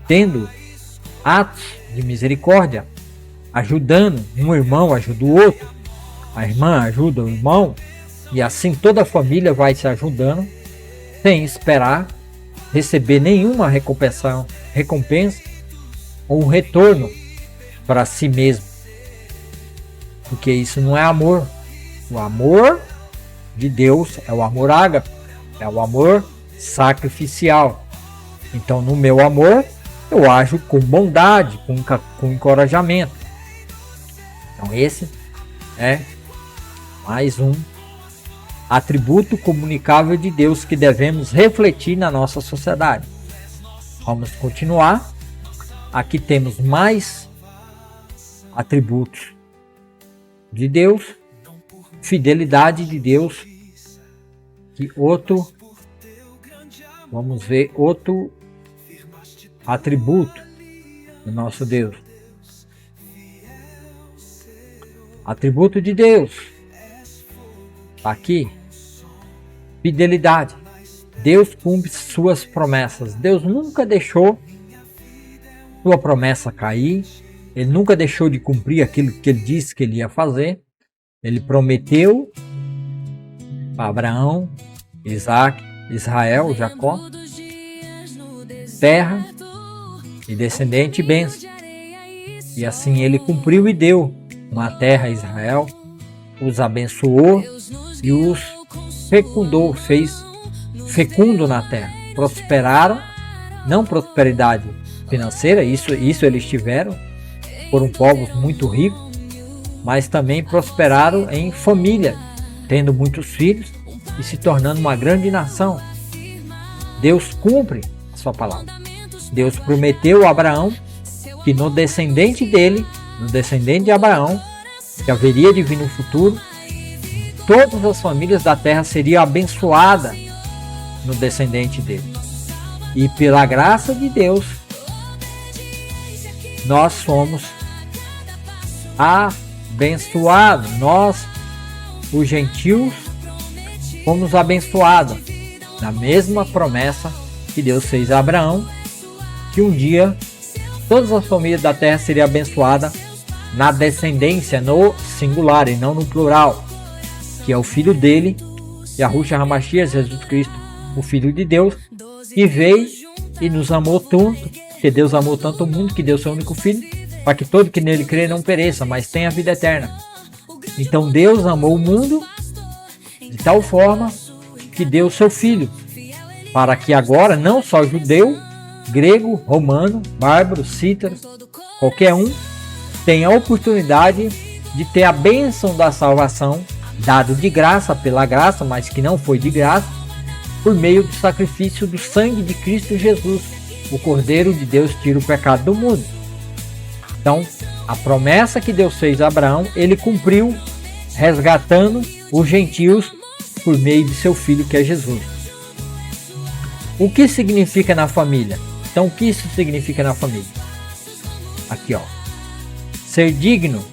tendo atos de misericórdia, ajudando, um irmão ajuda o outro, a irmã ajuda o irmão, e assim toda a família vai se ajudando, sem esperar receber nenhuma recompensa ou um retorno para si mesmo. Porque isso não é amor. O amor de Deus é o amor ágape, é o amor sacrificial. Então, no meu amor, eu ajo com bondade, com encorajamento. Então, esse é mais um atributo comunicável de Deus que devemos refletir na nossa sociedade. Vamos continuar. Aqui temos mais atributos de Deus, fidelidade de Deus, que vamos ver outro atributo do nosso Deus. Atributo de Deus, aqui, fidelidade. Deus cumpre suas promessas. Deus nunca deixou sua promessa cair. Ele nunca deixou de cumprir aquilo que ele disse que ele ia fazer. Ele prometeu para Abraão, Isaac, Israel, Jacó, terra e descendente e bênção. E assim ele cumpriu e deu uma terra a Israel, os abençoou e os fecundou, fez fecundo na terra. Prosperaram, não prosperidade financeira, isso eles tiveram, foram povos muito ricos, mas também prosperaram em família, tendo muitos filhos e se tornando uma grande nação. Deus cumpre a sua palavra. Deus prometeu a Abraão que no descendente dele, no descendente de Abraão, que haveria de vir no futuro, todas as famílias da terra seriam abençoadas no descendente dele. E pela graça de Deus, nós somos abençoados. Nós, os gentios, fomos abençoados na mesma promessa que Deus fez a Abraão, que um dia todas as famílias da terra seriam abençoadas na descendência, no singular e não no plural, que é o filho dele, Yahushua HaMashiach, Jesus Cristo, o Filho de Deus, que veio e nos amou tanto, que Deus amou tanto o mundo, que deu seu único Filho, para que todo que nele crê não pereça, mas tenha vida eterna. Então Deus amou o mundo de tal forma que deu seu Filho, para que agora não só judeu, grego, romano, bárbaro, cítaro, qualquer um, tenha a oportunidade de ter a bênção da salvação, dado de graça, pela graça, mas que não foi de graça, por meio do sacrifício do sangue de Cristo Jesus, o Cordeiro de Deus tira o pecado do mundo. Então, a promessa que Deus fez a Abraão, ele cumpriu, resgatando os gentios por meio de seu Filho, que é Jesus. O que significa na família? Então, o que isso significa na família? Aqui, ó. Ser digno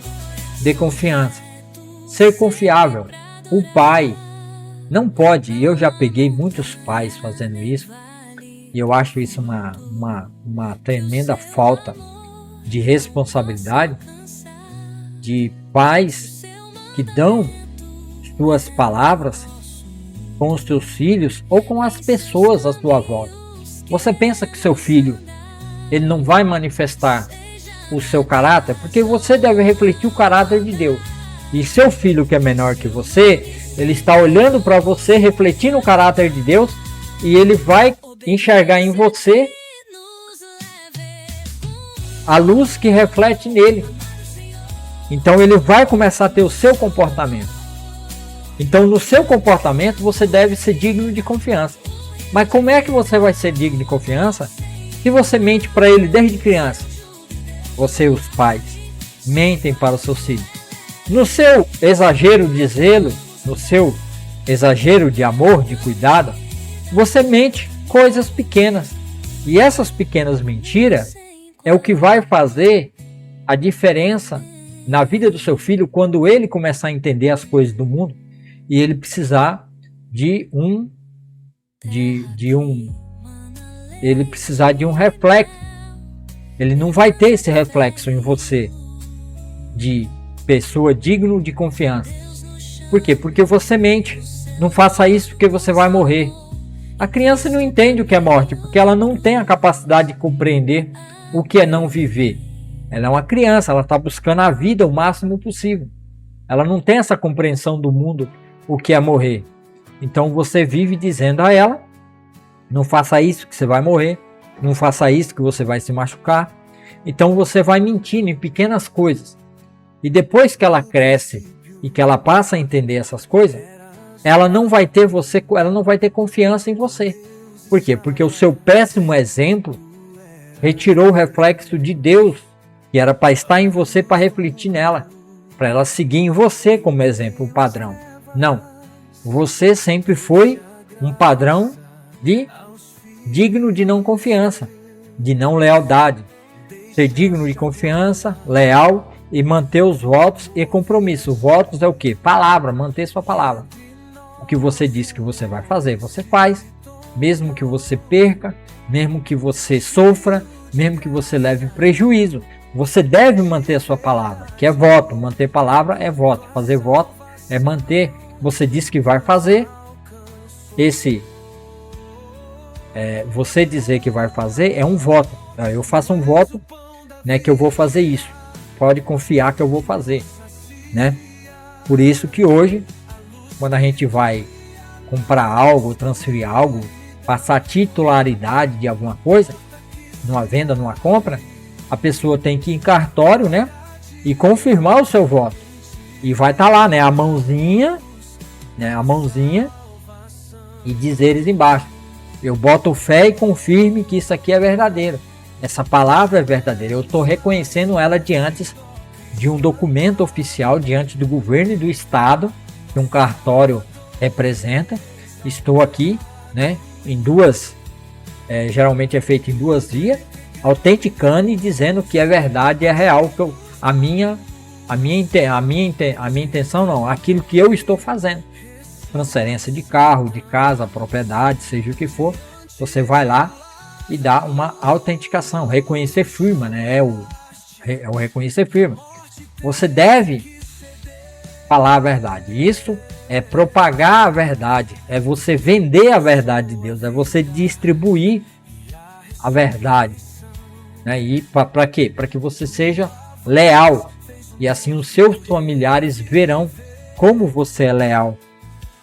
de confiança. Ser confiável. O pai não pode, e eu já peguei muitos pais fazendo isso, e eu acho isso uma tremenda falta de responsabilidade de pais que dão suas palavras com os seus filhos ou com as pessoas à sua volta. Você pensa que seu filho ele não vai manifestar o seu caráter? Porque você deve refletir o caráter de Deus. E seu filho que é menor que você, ele está olhando para você, refletindo o caráter de Deus, e ele vai enxergar em você a luz que reflete nele. Então ele vai começar a ter o seu comportamento. Então no seu comportamento você deve ser digno de confiança. Mas como é que você vai ser digno de confiança se você mente para ele desde criança? Você e os pais mentem para os seus filhos. No seu exagero de zelo, no seu exagero de amor, de cuidado, você mente coisas pequenas. E essas pequenas mentiras é o que vai fazer a diferença na vida do seu filho quando ele começar a entender as coisas do mundo e ele precisar de um reflexo. Ele não vai ter esse reflexo em você de pessoa digno de confiança. Por quê? Porque você mente. Não faça isso porque você vai morrer. A criança não entende o que é morte, porque ela não tem a capacidade de compreender o que é não viver. Ela é uma criança, ela está buscando a vida o máximo possível. Ela não tem essa compreensão do mundo, o que é morrer. Então você vive dizendo a ela, não faça isso que você vai morrer, não faça isso que você vai se machucar. Então você vai mentindo em pequenas coisas. E depois que ela cresce e que ela passa a entender essas coisas, ela não vai ter confiança em você. Por quê? Porque o seu péssimo exemplo retirou o reflexo de Deus, que era para estar em você, para refletir nela, para ela seguir em você como exemplo, um padrão. Não. Você sempre foi um padrão digno de não confiança, de não lealdade. Ser digno de confiança, leal e manter os votos e compromisso. Votos é o quê? Palavra, manter sua palavra. O que você disse que você vai fazer, você faz. Mesmo que você perca, mesmo que você sofra, mesmo que você leve prejuízo, você deve manter a sua palavra, que é voto. Manter palavra é voto. Fazer voto é manter. Você disse que vai fazer. Você dizer que vai fazer é um voto. Eu faço um voto, né, que eu vou fazer isso. Pode confiar que eu vou fazer, né? Por isso que hoje, quando a gente vai comprar algo, transferir algo, passar titularidade de alguma coisa, numa venda, numa compra, a pessoa tem que ir em cartório, né, e confirmar o seu voto. E vai estar lá, né, a mãozinha, e dizeres embaixo: eu boto fé e confirme que isso aqui é verdadeiro. Essa palavra é verdadeira. Eu estou reconhecendo ela diante de um documento oficial, diante do governo e do estado, que um cartório representa. Estou aqui, né, em duas, geralmente é feito em 2 vias, autenticando e dizendo que é verdade, é real, que a minha intenção não, aquilo que eu estou fazendo. Transferência de carro, de casa, propriedade, seja o que for, você vai lá e dá uma autenticação, reconhecer firma, né? É o reconhecer firma. Você deve falar a verdade. Isso é propagar a verdade, é você vender a verdade de Deus, é você distribuir a verdade, né? E para quê? Para que você seja leal, e assim os seus familiares verão como você é leal,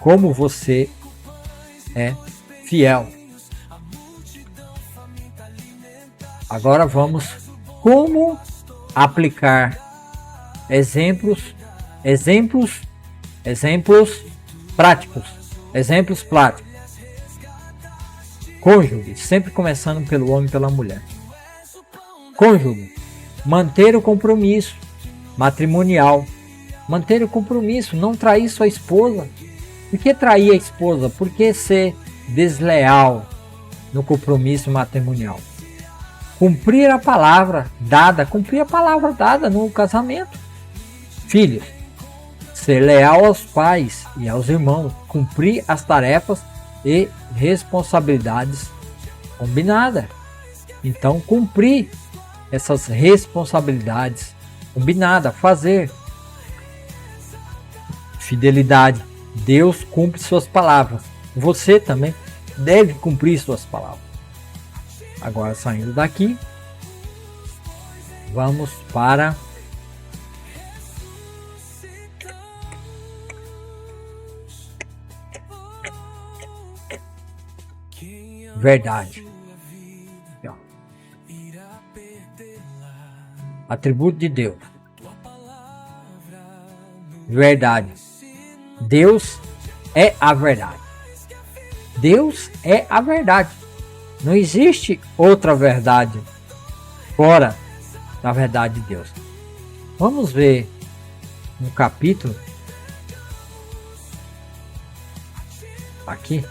como você é fiel. Agora vamos como aplicar exemplos práticos. Cônjuge, sempre começando pelo homem e pela mulher. Cônjuge, manter o compromisso matrimonial. Manter o compromisso, não trair sua esposa. Por que trair a esposa? Por que ser desleal no compromisso matrimonial? Cumprir a palavra dada no casamento. Filhos, ser leal aos pais e aos irmãos, cumprir as tarefas e responsabilidades combinada. Então, cumprir essas responsabilidades combinadas, fazer. Fidelidade. Deus cumpre suas palavras. Você também deve cumprir suas palavras. Agora, saindo daqui, vamos para verdade. Aqui, ó. Atributo de Deus. Verdade. Deus é a verdade. Deus é a verdade. Não existe outra verdade fora da verdade de Deus. Vamos ver um capítulo aqui.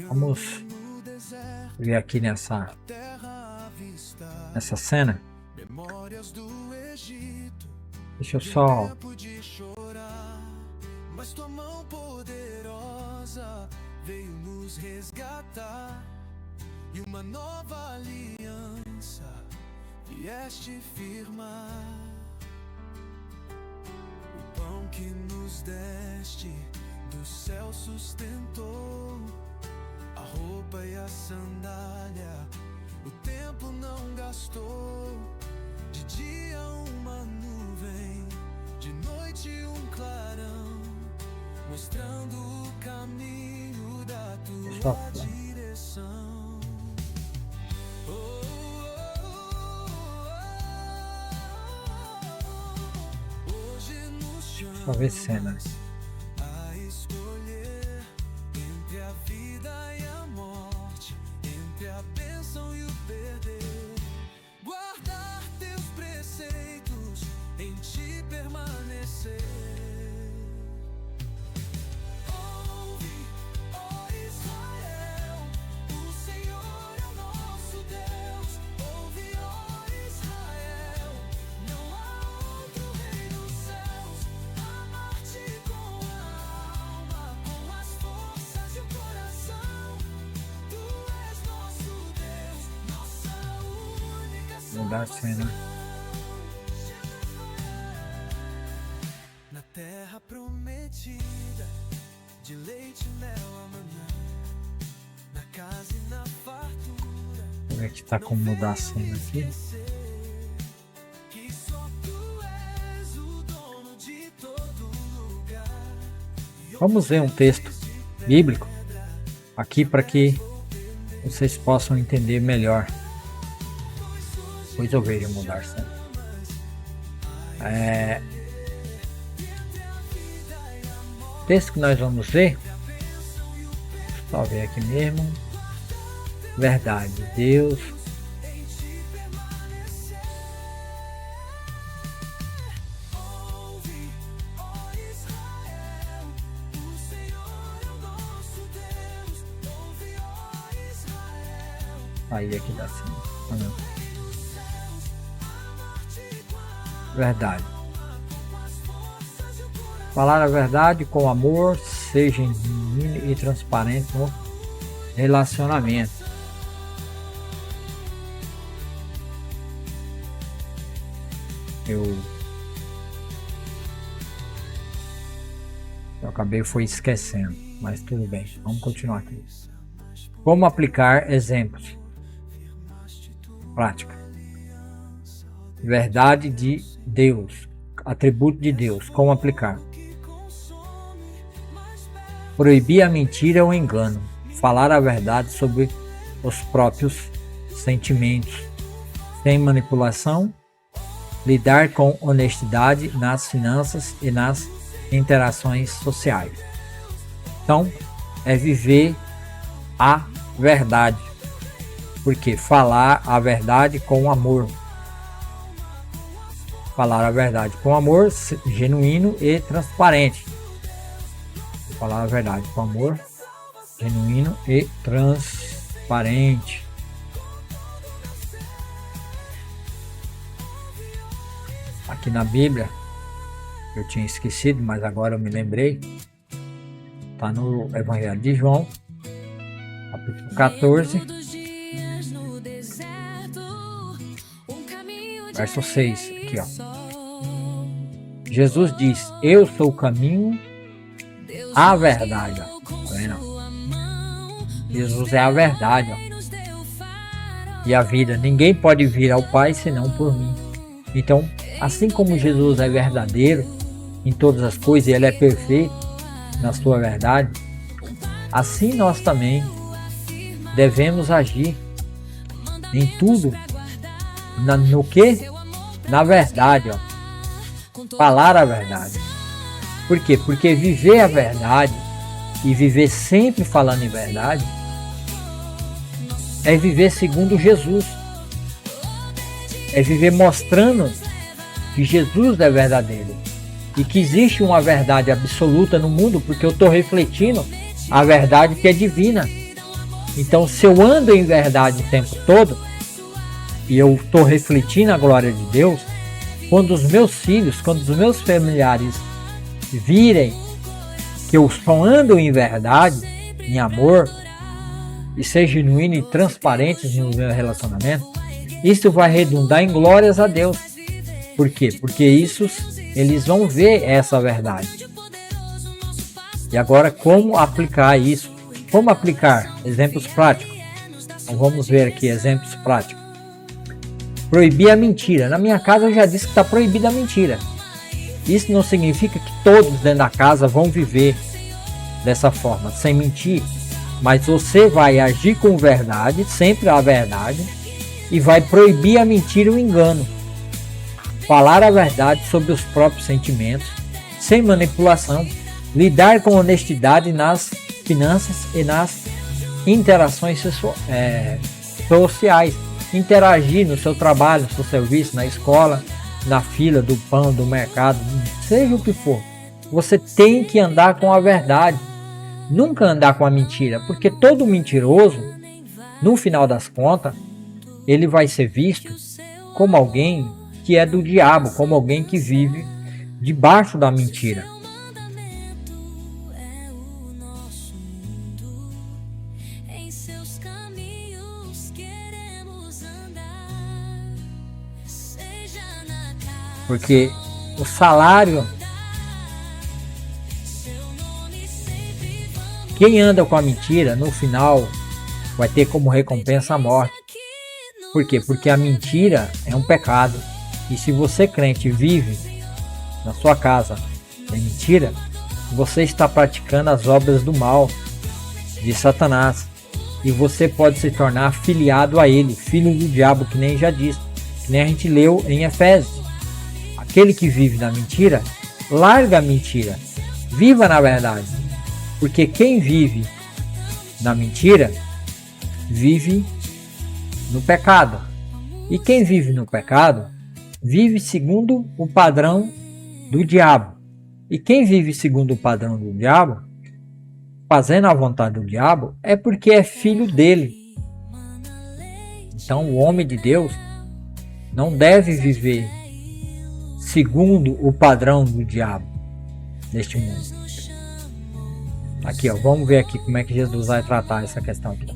Vamos ver aqui nessa cena. Deixa eu só mas tua mão poderosa veio nos resgatar e uma nova aliança vieste firmar. O pão que nos deste do céu sustentou a roupa e a sandália, o tempo não gastou. De dia uma nuvem, de noite um clarão, mostrando o caminho da tua direção. Hoje nos chamas Só ver cenas. a escolher entre a vida e a morte, entre a bênção e o perder. Guardar teus preceitos, em ti permanecer. Ouve, ó Israel, o Senhor é o nosso Deus. Ouve, ó Israel, não há outro rei dos céus. Amar-te com a alma, com as forças e o coração. Tu és nosso Deus, nossa única Mudar a cena. na terra prometida, de leite e mel amanhã, na casa e na fartura. Vou ver que tá como mudar a cena aqui. Que só tu és o dono de todo lugar. Vamos ver um texto bíblico aqui para que vocês possam entender melhor. Depois eu vejo mudar a cena. O texto que nós vamos ver, só ver aqui mesmo. Verdade, Deus. Aí aqui dá cena. Verdade. Falar a verdade com amor, seja genuíno e transparente no relacionamento. Eu acabei esquecendo, mas tudo bem. Vamos continuar aqui. Como aplicar exemplos? Prática. Verdade de Deus, atributo de Deus, como aplicar? Proibir a mentira ou engano, falar a verdade sobre os próprios sentimentos, sem manipulação, lidar com honestidade nas finanças e nas interações sociais. Então, é viver a verdade, porque falar a verdade com amor. Falar a verdade com amor, genuíno e transparente. Falar a verdade com amor, genuíno e transparente. aqui na Bíblia, eu tinha esquecido, mas agora eu me lembrei. Está no Evangelho de João, capítulo 14, verso 6, aqui ó. Jesus diz: eu sou o caminho, a verdade, ó. Tá vendo? Jesus é a verdade, ó. E a vida. Ninguém pode vir ao Pai senão por mim. Então, assim como Jesus é verdadeiro em todas as coisas, e Ele é perfeito na sua verdade, assim nós também devemos agir em tudo, no que? Na verdade, ó. Falar a verdade. Por quê? Porque viver a verdade e viver sempre falando em verdade é viver segundo Jesus. É viver mostrando que Jesus é verdadeiro e que existe uma verdade absoluta no mundo, porque eu estou refletindo a verdade que é divina. Então, se eu ando em verdade o tempo todo e eu estou refletindo a glória de Deus, quando os meus filhos, quando os meus familiares virem que eu só ando em verdade, em amor, e ser genuíno e transparente no meu relacionamento, isso vai redundar em glórias a Deus. Por quê? Porque eles vão ver essa verdade. E agora, como aplicar isso? Como aplicar? Exemplos práticos. Então, vamos ver aqui exemplos práticos. Proibir a mentira. Na minha casa eu já disse que está proibida a mentira. Isso não significa que todos dentro da casa vão viver dessa forma, sem mentir. Mas você vai agir com verdade, sempre a verdade, e vai proibir a mentira e o engano. Falar a verdade sobre os próprios sentimentos, sem manipulação. Lidar com honestidade nas finanças e nas interações sociais. Interagir no seu trabalho, no seu serviço, na escola, na fila do pão, do mercado, seja o que for. Você tem que andar com a verdade. Nunca andar com a mentira, porque todo mentiroso, no final das contas, ele vai ser visto como alguém que é do diabo, como alguém que vive debaixo da mentira. Porque o salário, quem anda com a mentira, no final, vai ter como recompensa a morte. Por quê? Porque a mentira é um pecado. E se você, crente, vive na sua casa em mentira, você está praticando as obras do mal de Satanás. E você pode se tornar afiliado a ele, filho do diabo, que nem já disse, que nem a gente leu em Efésios. Aquele que vive na mentira, larga a mentira, viva na verdade. Porque quem vive na mentira, vive no pecado. E quem vive no pecado, vive segundo o padrão do diabo. E quem vive segundo o padrão do diabo, fazendo a vontade do diabo, é porque é filho dele. Então o homem de Deus não deve viver segundo o padrão do diabo neste mundo. Aqui, ó, vamos ver aqui como é que Jesus vai tratar essa questão aqui.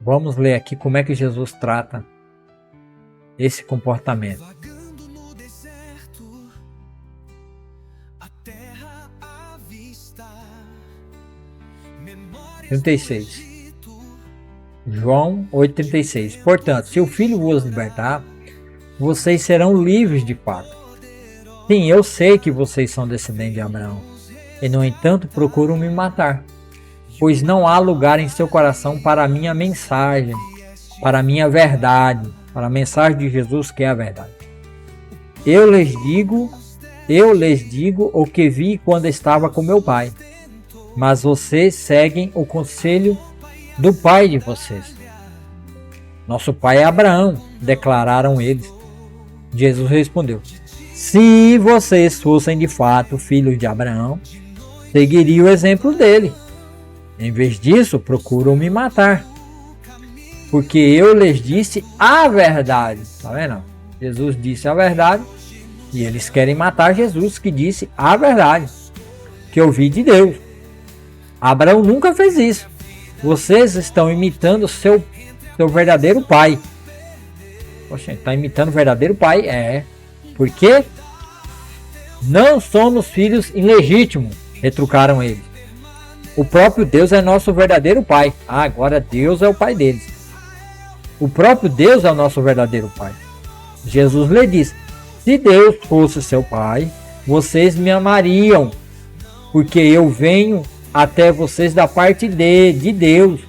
Vamos ler aqui como é que Jesus trata esse comportamento. 36. João 8,36. Portanto, se o Filho vos libertar, vocês serão livres de fato. Sim, eu sei que vocês são descendentes de Abraão, e no entanto procuram me matar, pois não há lugar em seu coração para a minha mensagem, para a minha verdade, para a mensagem de Jesus, que é a verdade. Eu lhes digo o que vi quando estava com meu pai, mas vocês seguem o conselho do pai de vocês. Nosso pai é Abraão, declararam eles. Jesus respondeu: Se vocês fossem de fato filhos de Abraão, seguiriam o exemplo dele. Em vez disso, procuram me matar, porque eu lhes disse a verdade. Tá vendo? Jesus disse a verdade e eles querem matar Jesus, que disse a verdade, que ouvi de Deus. Abraão nunca fez isso. Vocês estão imitando seu verdadeiro pai. Poxa, está imitando o verdadeiro pai? É. Porque não somos filhos ilegítimos, retrucaram eles. O próprio Deus é nosso verdadeiro pai. Ah, agora Deus é o pai deles. O próprio Deus é o nosso verdadeiro pai. Jesus lhe disse: se Deus fosse seu pai, vocês me amariam, porque eu venho até vocês da parte de Deus.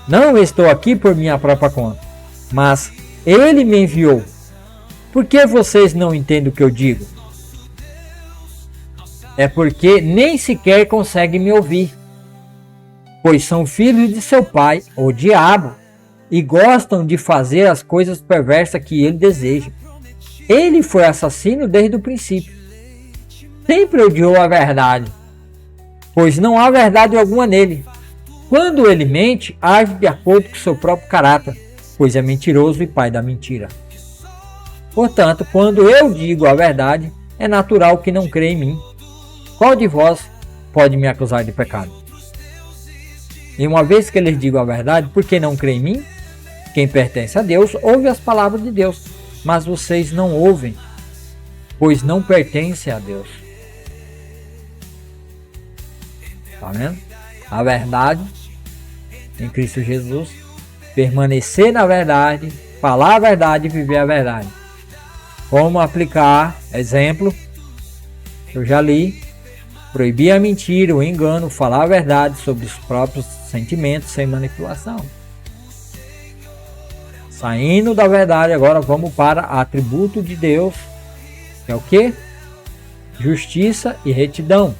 Não estou aqui por minha própria conta, mas Ele me enviou. Por que vocês não entendem o que eu digo? É porque nem sequer conseguem me ouvir, pois são filhos de seu pai, o diabo, e gostam de fazer as coisas perversas que ele deseja. Ele foi assassino desde o princípio. Sempre odiou a verdade, pois não há verdade alguma nele. Quando ele mente, age de acordo com seu próprio caráter, pois é mentiroso e pai da mentira. Portanto, quando eu digo a verdade, é natural que não crê em mim. Qual de vós pode me acusar de pecado? E uma vez que lhes digo a verdade, por que não crê em mim? Quem pertence a Deus ouve as palavras de Deus, mas vocês não ouvem, pois não pertencem a Deus. Tá vendo? A verdade em Cristo Jesus, permanecer na verdade, falar a verdade e viver a verdade. Como aplicar, exemplo, eu já li, proibir a mentira, o engano, falar a verdade sobre os próprios sentimentos sem manipulação. Saindo da verdade, agora vamos para atributo de Deus, que é o que? Justiça e retidão.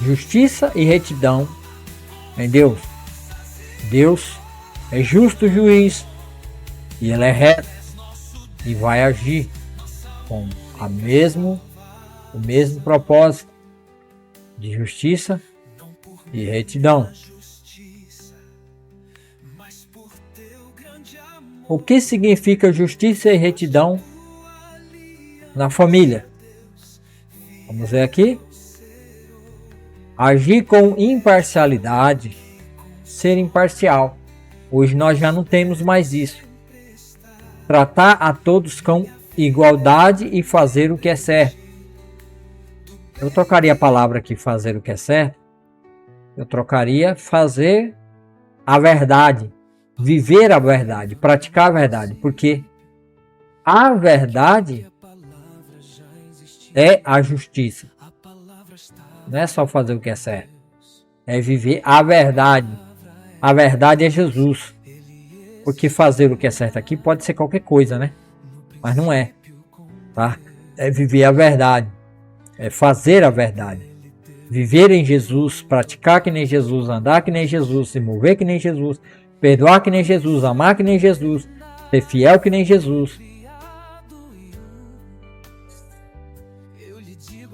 Justiça e retidão em Deus. Deus é justo juiz e ele é reto e vai agir com o mesmo propósito de justiça e retidão. O que significa justiça e retidão na família? Vamos ver aqui. Agir com imparcialidade, ser imparcial. Hoje nós já não temos mais isso. Tratar a todos com igualdade e fazer o que é certo. Eu trocaria a palavra aqui, fazer o que é certo. Eu trocaria fazer a verdade, viver a verdade, praticar a verdade. Porque a verdade é a justiça. Não é só fazer o que é certo. É viver a verdade. A verdade é Jesus. Porque fazer o que é certo aqui pode ser qualquer coisa, né? Mas não é. Tá? É viver a verdade. É fazer a verdade. Viver em Jesus, praticar que nem Jesus, andar que nem Jesus, se mover que nem Jesus, perdoar que nem Jesus, amar que nem Jesus, ser fiel que nem Jesus.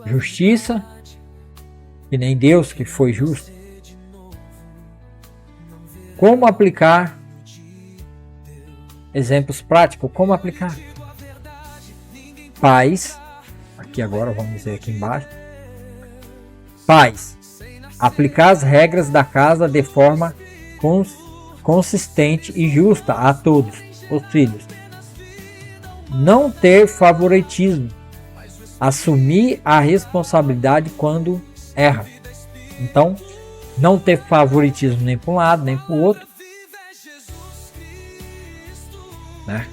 Justiça, que nem Deus que foi justo. Como aplicar? Exemplos práticos, como aplicar? Pais, aqui agora vamos ver aqui embaixo. Pais, aplicar as regras da casa de forma consistente e justa a todos os filhos. Não ter favoritismo, assumir a responsabilidade quando erra. Então, não ter favoritismo nem para um lado, nem para o outro. Né?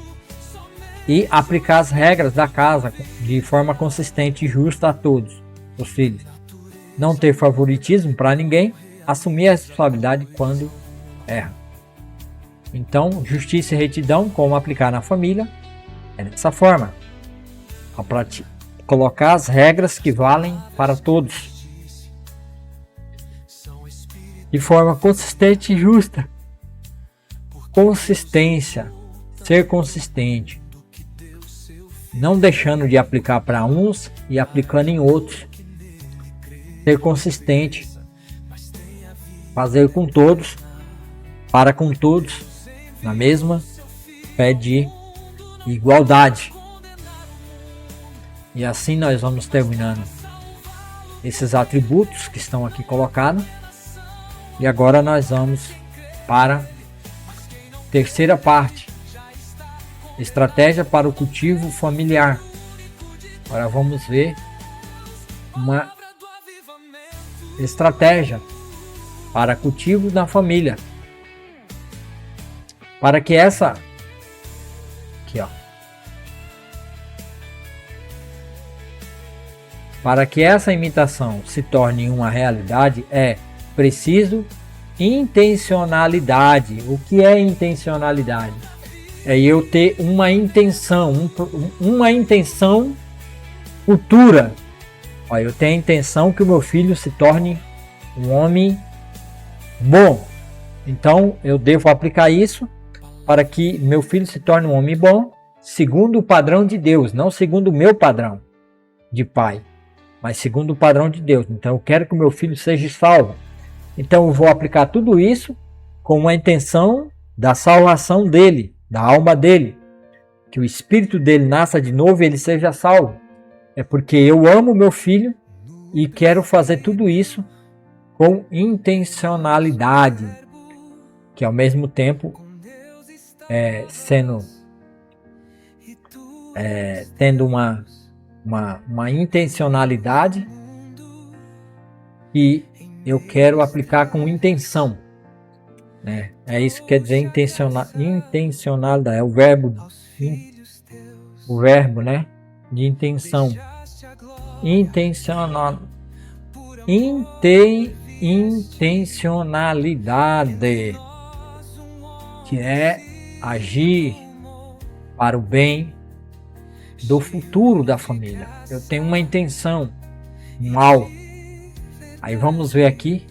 E aplicar as regras da casa de forma consistente e justa a todos os filhos. Não ter favoritismo para ninguém, assumir a responsabilidade quando erra. Então, justiça e retidão, como aplicar na família, é dessa forma. Colocar as regras que valem para todos. De forma consistente e justa. Consistência. Ser consistente. não deixando de aplicar para uns e aplicando em outros. Ser consistente, fazer com todos, para com todos, na mesma fé de igualdade. E assim nós vamos terminando esses atributos que estão aqui colocados. E agora nós vamos para a terceira parte. Estratégia para o cultivo familiar. Agora vamos ver uma estratégia para cultivo na família. Para que essa aqui, ó. Para que essa imitação se torne uma realidade, é preciso intencionalidade. O que é intencionalidade? É eu ter uma intenção, uma intenção futura. Ó, eu tenho a intenção que o meu filho se torne um homem bom. Então eu devo aplicar isso para que meu filho se torne um homem bom, segundo o padrão de Deus, não segundo o meu padrão de pai, mas segundo o padrão de Deus. Então eu quero que o meu filho seja salvo. Então eu vou aplicar tudo isso com a intenção da salvação dele, da alma dele, que o espírito dele nasça de novo e ele seja salvo. É porque eu amo meu filho e quero fazer tudo isso com intencionalidade, que ao mesmo tempo tendo uma intencionalidade que eu quero aplicar com intenção, né? É isso que quer dizer intencionalidade, é o verbo, né? De intenção, intencionalidade, que é agir para o bem do futuro da família. Eu tenho uma intenção, um alvo. Aí vamos ver aqui,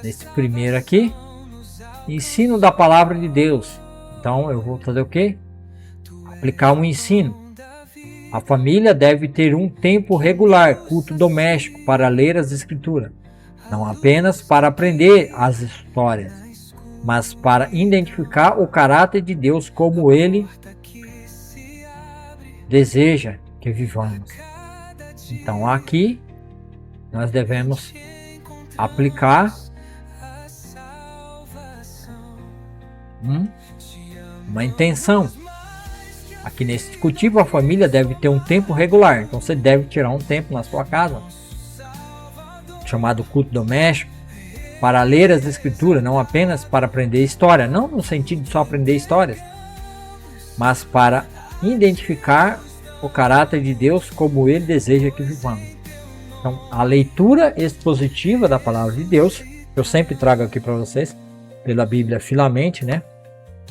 nesse primeiro aqui, ensino da palavra de Deus. Então eu vou fazer o quê? Aplicar um ensino. A família deve ter um tempo regular, culto doméstico, para ler as escrituras. Não apenas para aprender as histórias, mas para identificar o caráter de Deus como Ele deseja que vivamos. Então aqui nós devemos aplicar uma intenção. Aqui nesse cultivo a família deve ter um tempo regular. Então você deve tirar um tempo na sua casa, chamado culto doméstico, para ler as escrituras, não apenas para aprender história, não no sentido de só aprender histórias, mas para identificar o caráter de Deus como Ele deseja que vivamos. Então, a leitura expositiva da palavra de Deus, eu sempre trago aqui para vocês, pela Bíblia Filamente, né?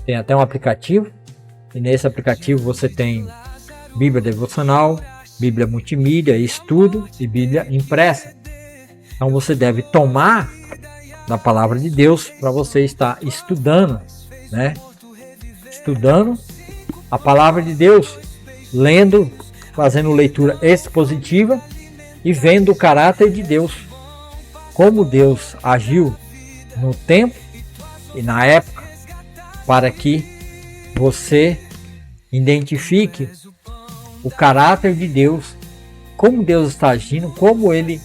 Tem até um aplicativo, e nesse aplicativo você tem Bíblia Devocional, Bíblia Multimídia, Estudo e Bíblia Impressa. Então você deve tomar da palavra de Deus para você estar estudando, né? Estudando a palavra de Deus, lendo, fazendo leitura expositiva e vendo o caráter de Deus, como Deus agiu no tempo e na época, para que você identifique o caráter de Deus, como Deus está agindo, como Ele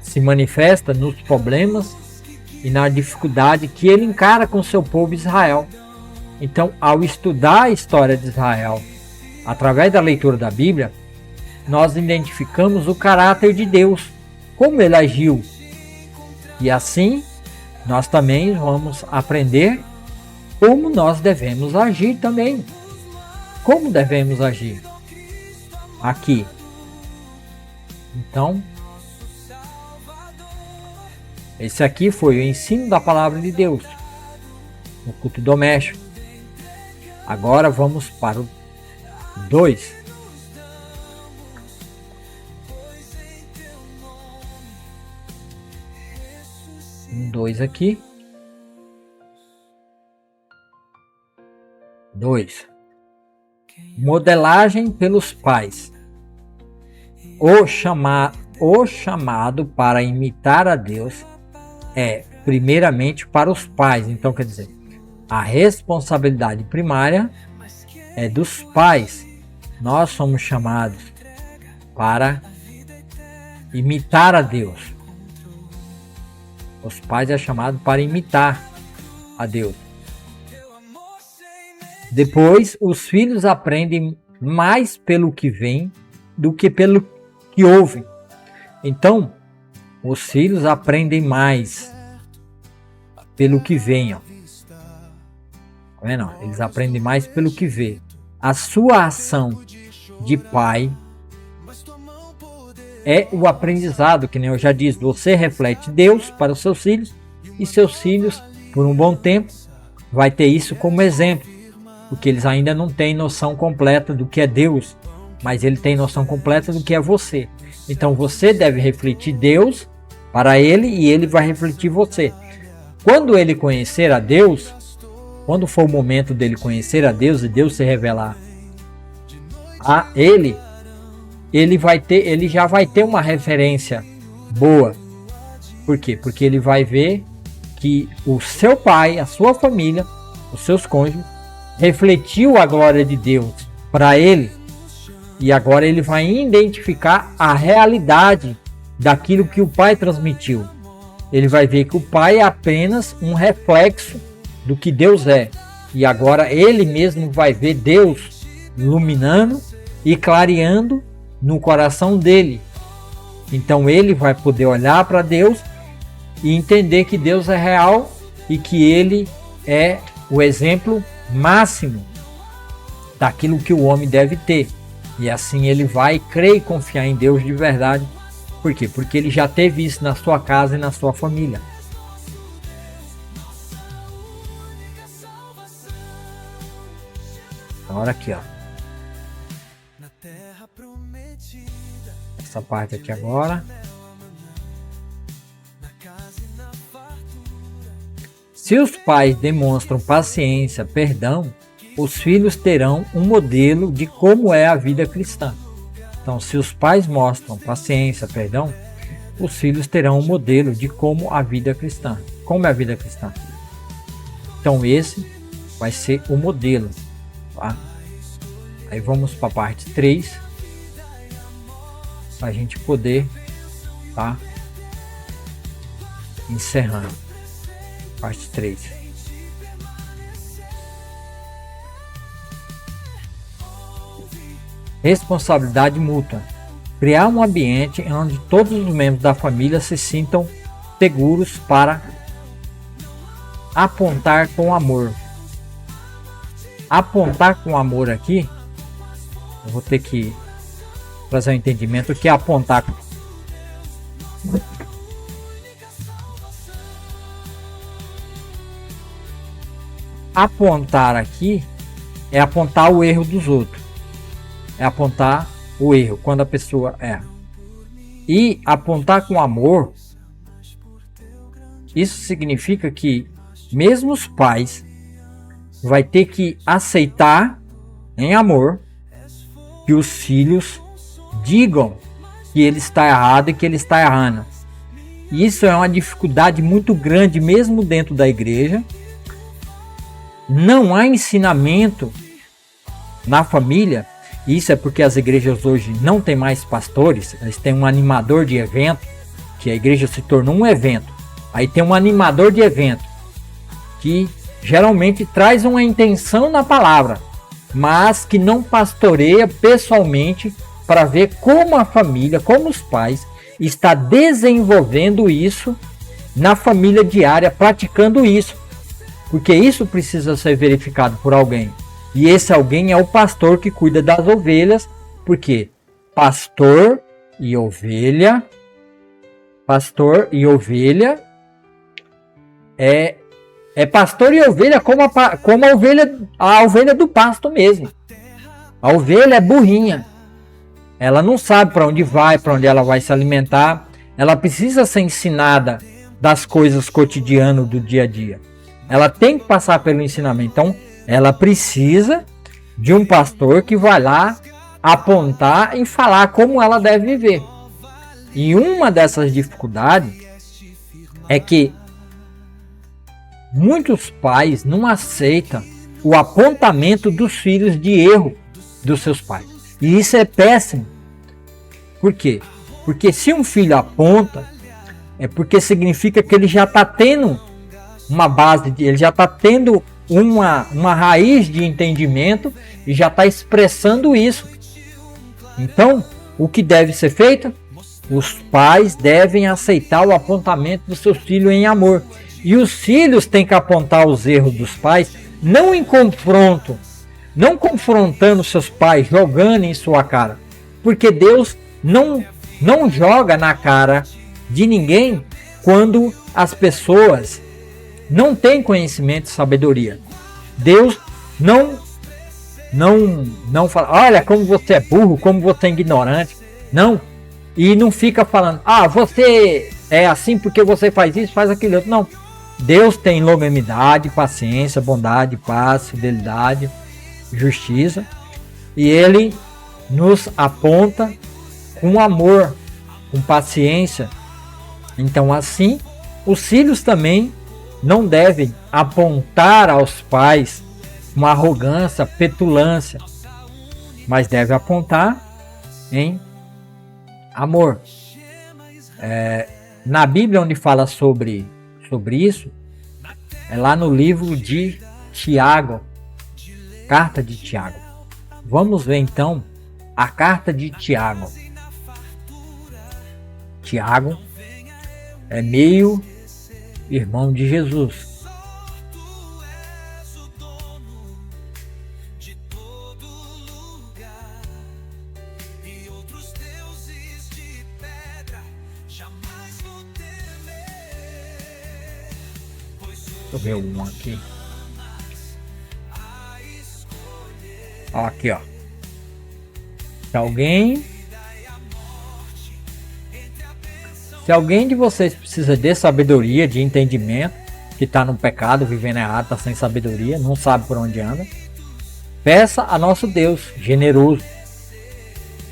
se manifesta nos problemas e na dificuldade que Ele encara com o seu povo Israel. Então, ao estudar a história de Israel, através da leitura da Bíblia, nós identificamos o caráter de Deus, como Ele agiu. E assim, nós também vamos aprender como nós devemos agir também. Como devemos agir aqui. Então, esse aqui foi o ensino da palavra de Deus no culto doméstico. Agora vamos para o 2. Um 2 aqui. 2. Modelagem pelos pais. O chamado para imitar a Deus é primeiramente para os pais. Então, quer dizer, a responsabilidade primária é dos pais. Nós somos chamados para imitar a Deus. Os pais é chamado para imitar a Deus. Depois, os filhos aprendem mais pelo que vem do que pelo que ouvem. Então, os filhos aprendem mais pelo que vem. Ó. Tá vendo? Eles aprendem mais pelo que vê. A sua ação de pai é o aprendizado, que nem eu já disse. Você reflete Deus para os seus filhos e seus filhos, por um bom tempo, vai ter isso como exemplo. Porque eles ainda não têm noção completa do que é Deus, mas ele tem noção completa do que é você. Então você deve refletir Deus para ele e ele vai refletir você. Quando ele conhecer a Deus, quando for o momento dele conhecer a Deus e Deus se revelar a ele, ele já vai ter uma referência boa. Por quê? Porque ele vai ver que o seu pai, a sua família, os seus cônjuges, refletiu a glória de Deus para ele, e agora ele vai identificar a realidade daquilo que o pai transmitiu. Ele vai ver que o pai é apenas um reflexo do que Deus é, e agora ele mesmo vai ver Deus iluminando e clareando no coração dele. Então ele vai poder olhar para Deus e entender que Deus é real e que ele é o exemplo máximo daquilo que o homem deve ter. E assim ele vai crer e confiar em Deus de verdade. Por quê? Porque ele já teve isso na sua casa e na sua família. Agora aqui, ó. Essa parte aqui agora. Se os pais demonstram paciência, perdão, os filhos terão um modelo de como é a vida cristã. Então, se os pais mostram paciência, perdão, os filhos terão um modelo de como a vida cristã. Como é a vida cristã? Então, esse vai ser o modelo. Tá? Aí vamos para a parte 3, para a gente poder tá encerrando. Parte 3. Responsabilidade mútua. Criar um ambiente onde todos os membros da família se sintam seguros para apontar com amor. Apontar com amor aqui, eu vou ter que trazer um entendimento que é apontar. Apontar aqui é apontar o erro dos outros. É apontar o erro quando a pessoa erra. E apontar com amor, isso significa que mesmo os pais vai ter que aceitar em amor que os filhos digam que ele está errado e que ele está errando. Isso é uma dificuldade muito grande mesmo dentro da igreja. Não há ensinamento na família. Isso é porque as igrejas hoje não tem mais pastores. Eles têm um animador de evento, que a igreja se tornou um evento. Aí tem um animador de evento, que geralmente traz uma intenção na palavra, mas que não pastoreia pessoalmente para ver como a família, como os pais, está desenvolvendo isso na família diária, praticando isso. Porque isso precisa ser verificado por alguém. E esse alguém é o pastor que cuida das ovelhas. Porque pastor e ovelha é pastor e ovelha como a ovelha do pasto mesmo. A ovelha é burrinha. Ela não sabe para onde vai, para onde ela vai se alimentar. Ela precisa ser ensinada das coisas cotidianas do dia a dia. Ela tem que passar pelo ensinamento. Então, ela precisa de um pastor que vai lá apontar e falar como ela deve viver. E uma dessas dificuldades é que muitos pais não aceitam o apontamento dos filhos de erro dos seus pais. E isso é péssimo. Por quê? Porque se um filho aponta, é porque significa que ele já está tendo uma base, ele já está tendo uma raiz de entendimento e já está expressando isso. Então, o que deve ser feito? Os pais devem aceitar o apontamento dos seus filhos em amor. E os filhos têm que apontar os erros dos pais, não em confronto, não confrontando seus pais, jogando em sua cara. Porque Deus não joga na cara de ninguém quando as pessoas não têm conhecimento e sabedoria. Deus não fala, olha como você é burro, como você é ignorante. Não. E não fica falando, você é assim porque você faz isso, faz aquilo outro. Não. Deus tem longanimidade, paciência, bondade, paz, fidelidade, justiça. E Ele nos aponta com amor, com paciência. Então assim, os filhos também não devem apontar aos pais uma arrogância, petulância, mas deve apontar em amor. Na Bíblia, onde fala sobre isso, é lá no livro de Tiago, carta de Tiago. Vamos ver então a carta de Tiago. Tiago é meio irmão de Jesus. Deixa eu ver um aqui. Aqui, ó. Se alguém de vocês precisa de sabedoria, de entendimento, que está no pecado, vivendo errado, está sem sabedoria, não sabe por onde anda, peça a nosso Deus, generoso,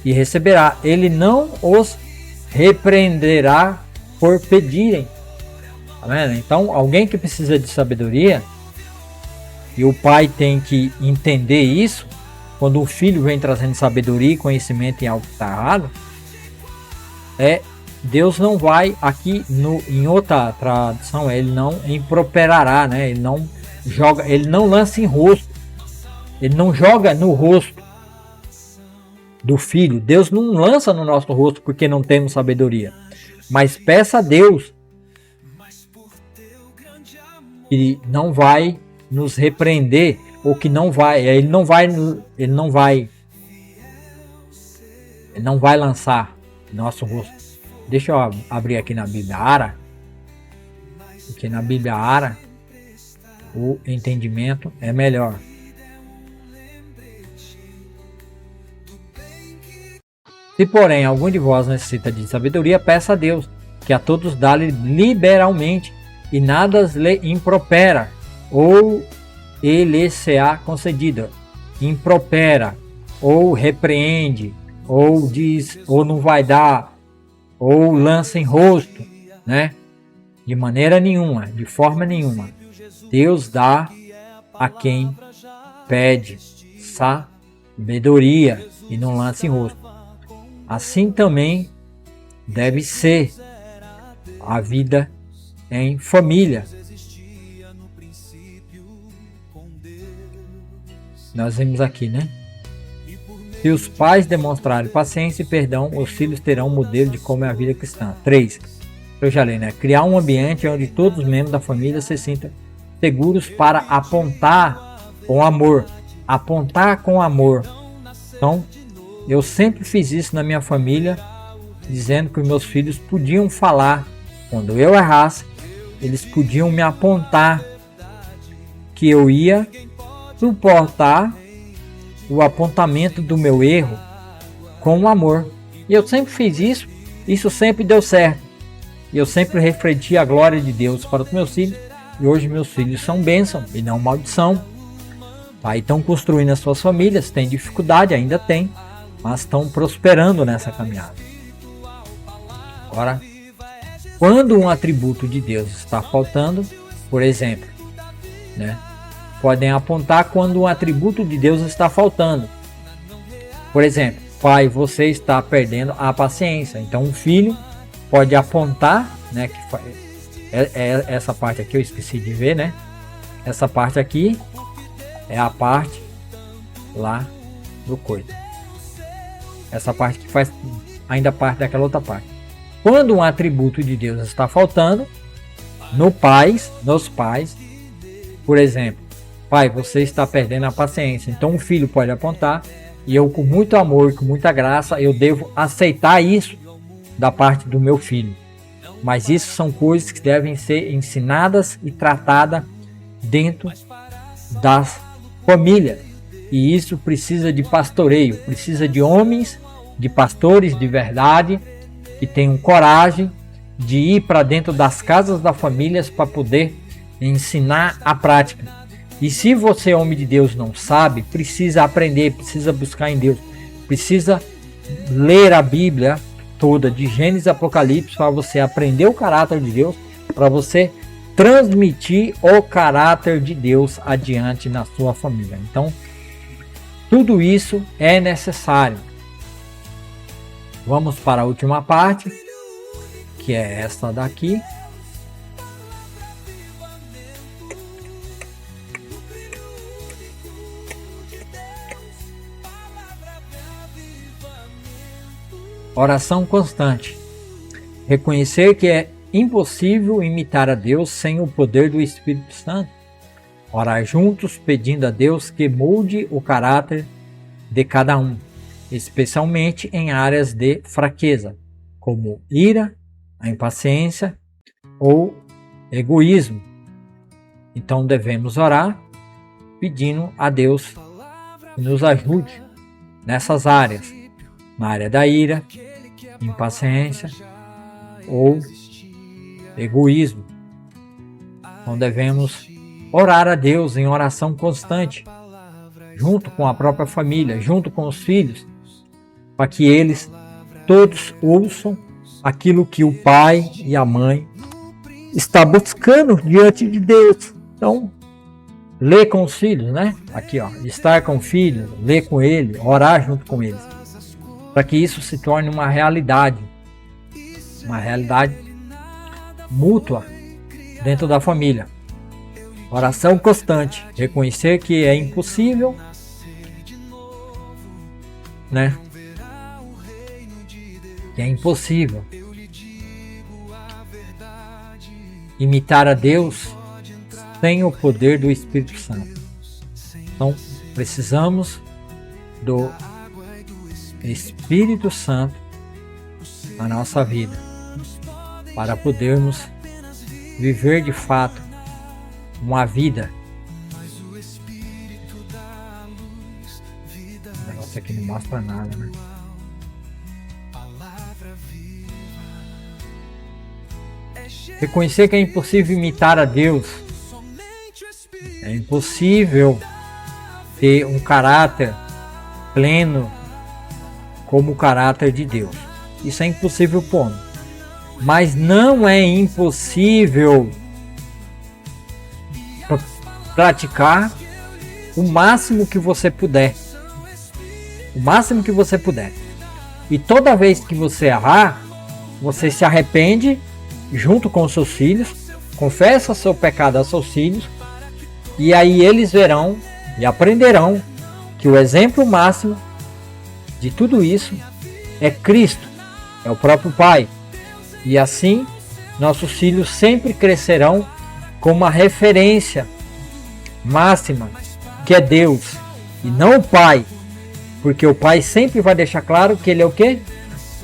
e receberá. Ele não os repreenderá por pedirem. Tá vendo? Então, alguém que precisa de sabedoria, e o pai tem que entender isso, quando o filho vem trazendo sabedoria e conhecimento em algo que está errado, Deus não vai, aqui em outra tradução, ele não improperará, né? Ele não joga, ele não lança em rosto, ele não joga no rosto do filho. Deus não lança no nosso rosto porque não temos sabedoria, mas peça a Deus que não vai nos repreender, ou que não vai, ele não vai lançar nosso rosto. Deixa eu abrir aqui na Bíblia Ara, porque na Bíblia Ara o entendimento é melhor. Se porém algum de vós necessita de sabedoria, peça a Deus, que a todos dá-lhe liberalmente, e nada lhe impropera, ou ele se-á concedida. Impropera, ou repreende, ou diz, ou não vai dar, ou lança em rosto, né? De maneira nenhuma, de forma nenhuma. Deus dá a quem pede sabedoria e não lança em rosto. Assim também deve ser a vida em família. Nós vemos aqui, né? Se os pais demonstrarem paciência e perdão, os filhos terão um modelo de como é a vida cristã. 3. Eu já li, né? Criar um ambiente onde todos os membros da família se sintam seguros para apontar com amor. Apontar com amor. Então, eu sempre fiz isso na minha família, dizendo que os meus filhos podiam falar. Quando eu errasse, eles podiam me apontar, que eu ia suportar o apontamento do meu erro com amor. E eu sempre fiz isso, isso sempre deu certo. E eu sempre refleti a glória de Deus para os meus filhos. E hoje meus filhos são bênção e não maldição. Aí estão construindo as suas famílias, tem dificuldade, ainda tem, mas estão prosperando nessa caminhada. Agora, quando um atributo de Deus está faltando, por exemplo, né, podem apontar quando um atributo de Deus está faltando. Por exemplo, pai, você está perdendo a paciência. Então, um filho pode apontar, né, que essa parte aqui eu esqueci de ver, né? Essa parte aqui é a parte lá do coito. Essa parte que faz ainda parte daquela outra parte. Quando um atributo de Deus está faltando, nos pais, por exemplo, pai, você está perdendo a paciência. Então um filho pode apontar e eu, com muito amor, com muita graça, eu devo aceitar isso da parte do meu filho. Mas isso são coisas que devem ser ensinadas e tratadas dentro das famílias. E isso precisa de pastoreio, precisa de homens, de pastores de verdade, que tenham coragem de ir para dentro das casas das famílias para poder ensinar a prática. E se você, homem de Deus, não sabe, precisa aprender, precisa buscar em Deus, precisa ler a Bíblia toda, de Gênesis a Apocalipse, para você aprender o caráter de Deus, para você transmitir o caráter de Deus adiante na sua família. Então, tudo isso é necessário. Vamos para a última parte, que é esta daqui. Oração constante. Reconhecer que é impossível imitar a Deus sem o poder do Espírito Santo. Orar juntos pedindo a Deus que molde o caráter de cada um, especialmente em áreas de fraqueza, como ira, a impaciência ou egoísmo. Então devemos orar pedindo a Deus que nos ajude nessas áreas, na área da ira, impaciência ou egoísmo. Então devemos orar a Deus em oração constante, junto com a própria família, junto com os filhos, para que eles todos ouçam aquilo que o pai e a mãe está buscando diante de Deus. Então, ler com os filhos, né? Aqui, ó, estar com o filho, ler com ele, orar junto com eles, para que isso se torne uma realidade mútua dentro da família. Oração constante, reconhecer que é impossível, né? Que é impossível imitar a Deus sem o poder do Espírito Santo. Então, precisamos do Espírito Santo na nossa vida para podermos viver de fato uma vida. O negócio aqui não mostra nada, né? Reconhecer que é impossível imitar a Deus. É impossível ter um caráter pleno como o caráter de Deus. Isso é impossível para o homem. Mas não é impossível praticar o máximo que você puder. O máximo que você puder. E toda vez que você errar, você se arrepende junto com os seus filhos, confessa seu pecado aos seus filhos, e aí eles verão e aprenderão que o exemplo máximo de tudo isso é Cristo, é o próprio Pai. E assim, nossos filhos sempre crescerão com uma referência máxima, que é Deus, e não o Pai, porque o Pai sempre vai deixar claro que ele é o quê?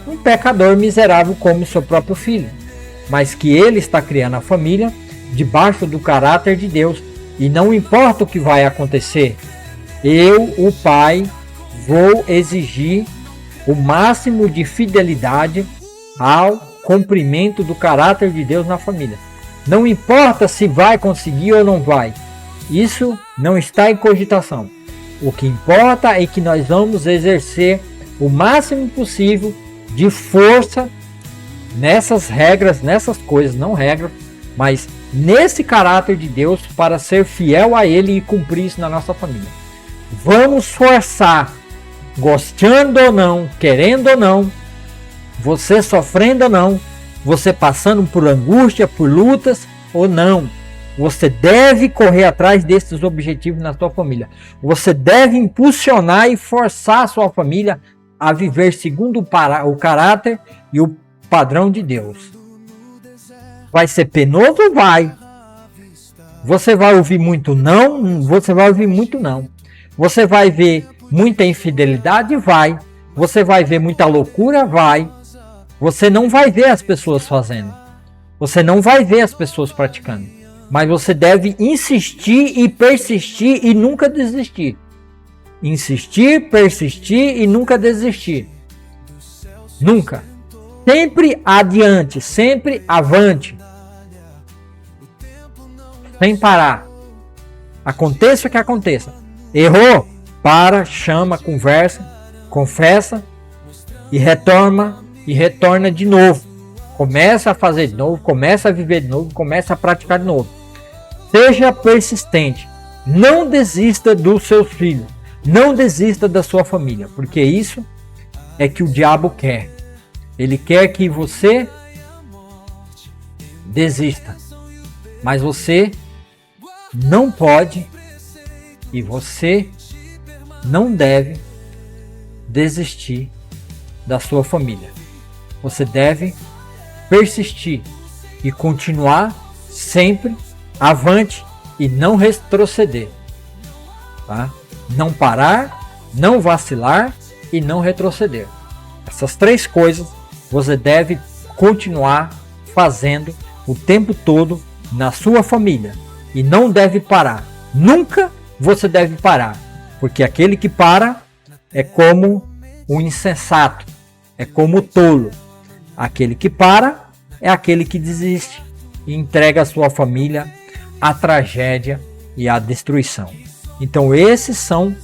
Um pecador miserável como seu próprio filho, mas que ele está criando a família debaixo do caráter de Deus, e não importa o que vai acontecer, eu, o Pai, vou exigir o máximo de fidelidade ao cumprimento do caráter de Deus na família. Não importa se vai conseguir ou não vai, Isso não está em cogitação. O que importa é que nós vamos exercer o máximo possível de força nessas regras, nessas coisas, não regras, mas nesse caráter de Deus para ser fiel a Ele e cumprir isso na nossa família. Vamos forçar, gostando ou não, querendo ou não, você sofrendo ou não, você passando por angústia, por lutas ou não. Você deve correr atrás desses objetivos na sua família. Você deve impulsionar e forçar a sua família a viver segundo o caráter e o padrão de Deus. Vai ser penoso? Vai. Você vai ouvir muito não? Você vai ouvir muito não. Você vai ver muita infidelidade? Vai. Você vai ver muita loucura? Vai. Você não vai ver as pessoas fazendo. Você não vai ver as pessoas praticando. Mas você deve insistir e persistir e nunca desistir. Insistir, persistir e nunca desistir. Nunca. Sempre adiante, sempre avante. Sem parar. Aconteça o que aconteça. Errou? Para, chama, conversa, confessa e retorna de novo. Começa a fazer de novo, começa a viver de novo, começa a praticar de novo. Seja persistente. Não desista dos seus filhos. Não desista da sua família. Porque isso é que o diabo quer. Ele quer que você desista. Mas você não pode e você não deve desistir da sua família. Você deve persistir e continuar sempre avante e não retroceder, tá? Não parar, não vacilar e não retroceder. Essas três coisas você deve continuar fazendo o tempo todo na sua família e não deve parar. Nunca você deve parar, porque aquele que para é como um insensato, é como o tolo. Aquele que para é aquele que desiste e entrega a sua família à tragédia e à destruição. Então esses são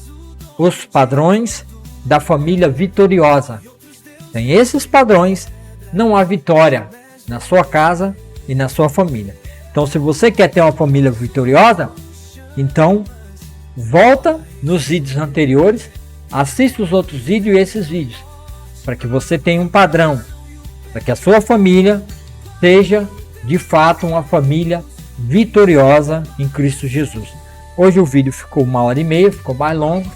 os padrões da família vitoriosa. Sem esses padrões não há vitória na sua casa e na sua família. Então se você quer ter uma família vitoriosa, então volta nos vídeos anteriores, assista os outros vídeos e esses vídeos, para que você tenha um padrão, para que a sua família seja de fato uma família vitoriosa em Cristo Jesus. Hoje o vídeo ficou 1h30, ficou mais longo,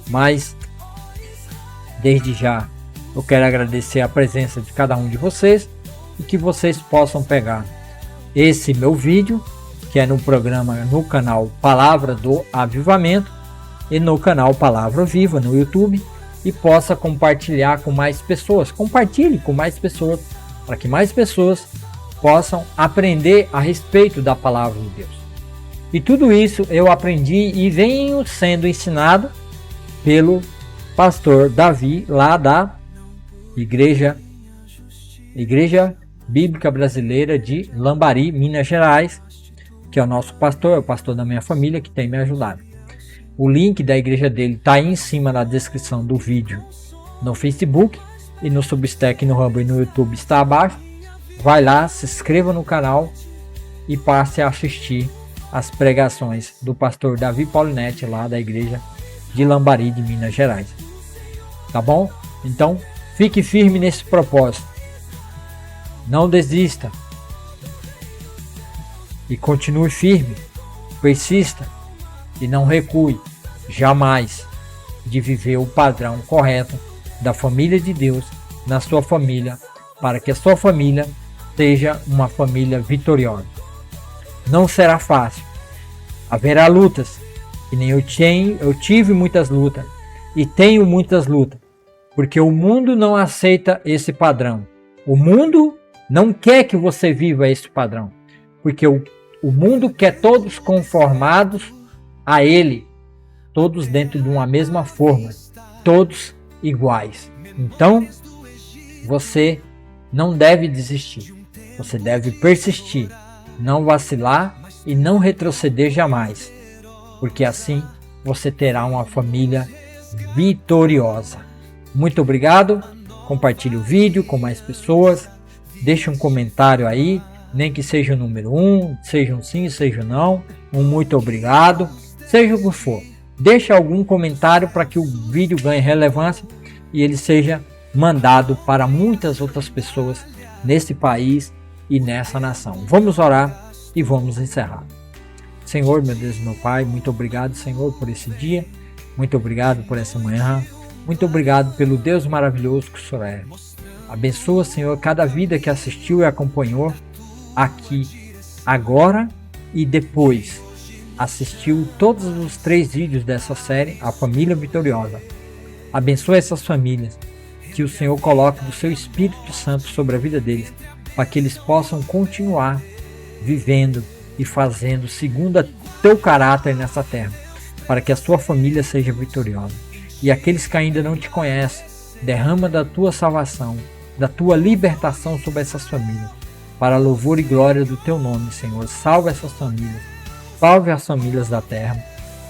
mas desde já eu quero agradecer a presença de cada um de vocês e que vocês possam pegar esse meu vídeo, que é no programa, no canal Palavra do Avivamento e no canal Palavra Viva no YouTube, e possa compartilhar com mais pessoas. Compartilhe com mais pessoas, para que mais pessoas possam aprender a respeito da Palavra de Deus. E tudo isso eu aprendi e venho sendo ensinado pelo pastor Davi, lá da Igreja Bíblica Brasileira de Lambari, Minas Gerais, que é o nosso pastor, é o pastor da minha família, que tem me ajudado. O link da igreja dele está aí em cima na descrição do vídeo no Facebook, e no Substack, no Rumble e no YouTube está abaixo. Vai lá, se inscreva no canal e passe a assistir as pregações do pastor Davi Paulinetti, lá da igreja de Lambari, de Minas Gerais. Tá bom? Então, fique firme nesse propósito. Não desista. E continue firme. Persista. E não recue jamais de viver o padrão correto da família de Deus na sua família, para que a sua família seja uma família vitoriosa. Não será fácil. Haverá lutas, que nem eu tive muitas lutas e tenho muitas lutas, porque o mundo não aceita esse padrão. O mundo não quer que você viva esse padrão, porque o mundo quer todos conformados a ele, todos dentro de uma mesma forma, todos iguais. Então, você não deve desistir, você deve persistir, não vacilar e não retroceder jamais. porque assim você terá uma família vitoriosa. Muito obrigado, compartilhe o vídeo com mais pessoas, deixe um comentário aí, nem que seja o número 1, seja um sim, seja um não, um muito obrigado, seja o que for. Deixe algum comentário para que o vídeo ganhe relevância e ele seja mandado para muitas outras pessoas nesse país e nessa nação. Vamos orar e vamos encerrar. Senhor, meu Deus e meu Pai, muito obrigado, Senhor, por esse dia, muito obrigado por essa manhã, muito obrigado pelo Deus maravilhoso que o Senhor é. Abençoa, Senhor, cada vida que assistiu e acompanhou aqui, agora e depois. Assistiu todos os 3 vídeos dessa série, A Família Vitoriosa. Abençoa essas famílias, que o Senhor coloque do seu Espírito Santo sobre a vida deles, para que eles possam continuar vivendo e fazendo segundo o teu caráter nessa terra, para que a sua família seja vitoriosa. E aqueles que ainda não te conhecem, derrama da tua salvação, da tua libertação sobre essas famílias, para louvor e glória do teu nome, Senhor. Salve essas famílias, salve as famílias da terra,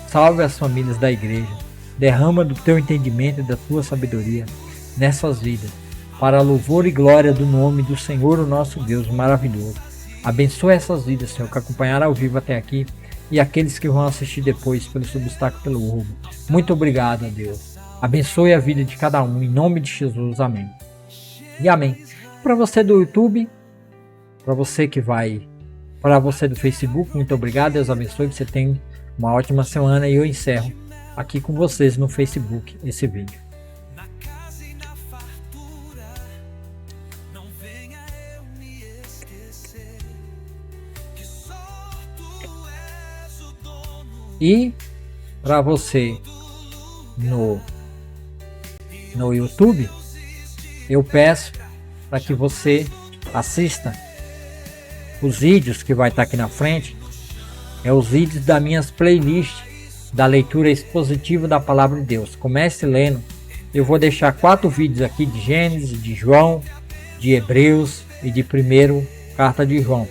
salve as famílias da igreja, derrama do teu entendimento e da tua sabedoria nessas vidas, para louvor e glória do nome do Senhor, o nosso Deus maravilhoso. Abençoa essas vidas, Senhor, que acompanharam ao vivo até aqui e aqueles que vão assistir depois pelo Substack, pelo Urbo. Muito obrigado, Deus. Abençoe a vida de cada um, em nome de Jesus. Amém. E amém. Para você do YouTube, para você do Facebook, muito obrigado. Deus abençoe. Você tem uma ótima semana e eu encerro aqui com vocês no Facebook esse vídeo. E para você no YouTube, eu peço para que você assista os vídeos que vai estar aqui na frente. É os vídeos das minhas playlists da leitura expositiva da Palavra de Deus. Comece lendo. Eu vou deixar 4 vídeos aqui de Gênesis, de João, de Hebreus e de 1ª Carta de João.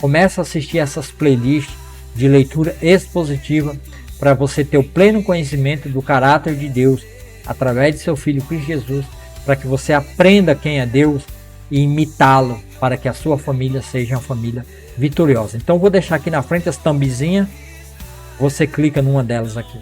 Comece a assistir essas playlists de leitura expositiva para você ter o pleno conhecimento do caráter de Deus através de seu Filho Cristo Jesus, para que você aprenda quem é Deus e imitá-lo, para que a sua família seja uma família vitoriosa. Então vou deixar aqui na frente as thumbzinhas, você clica numa delas aqui.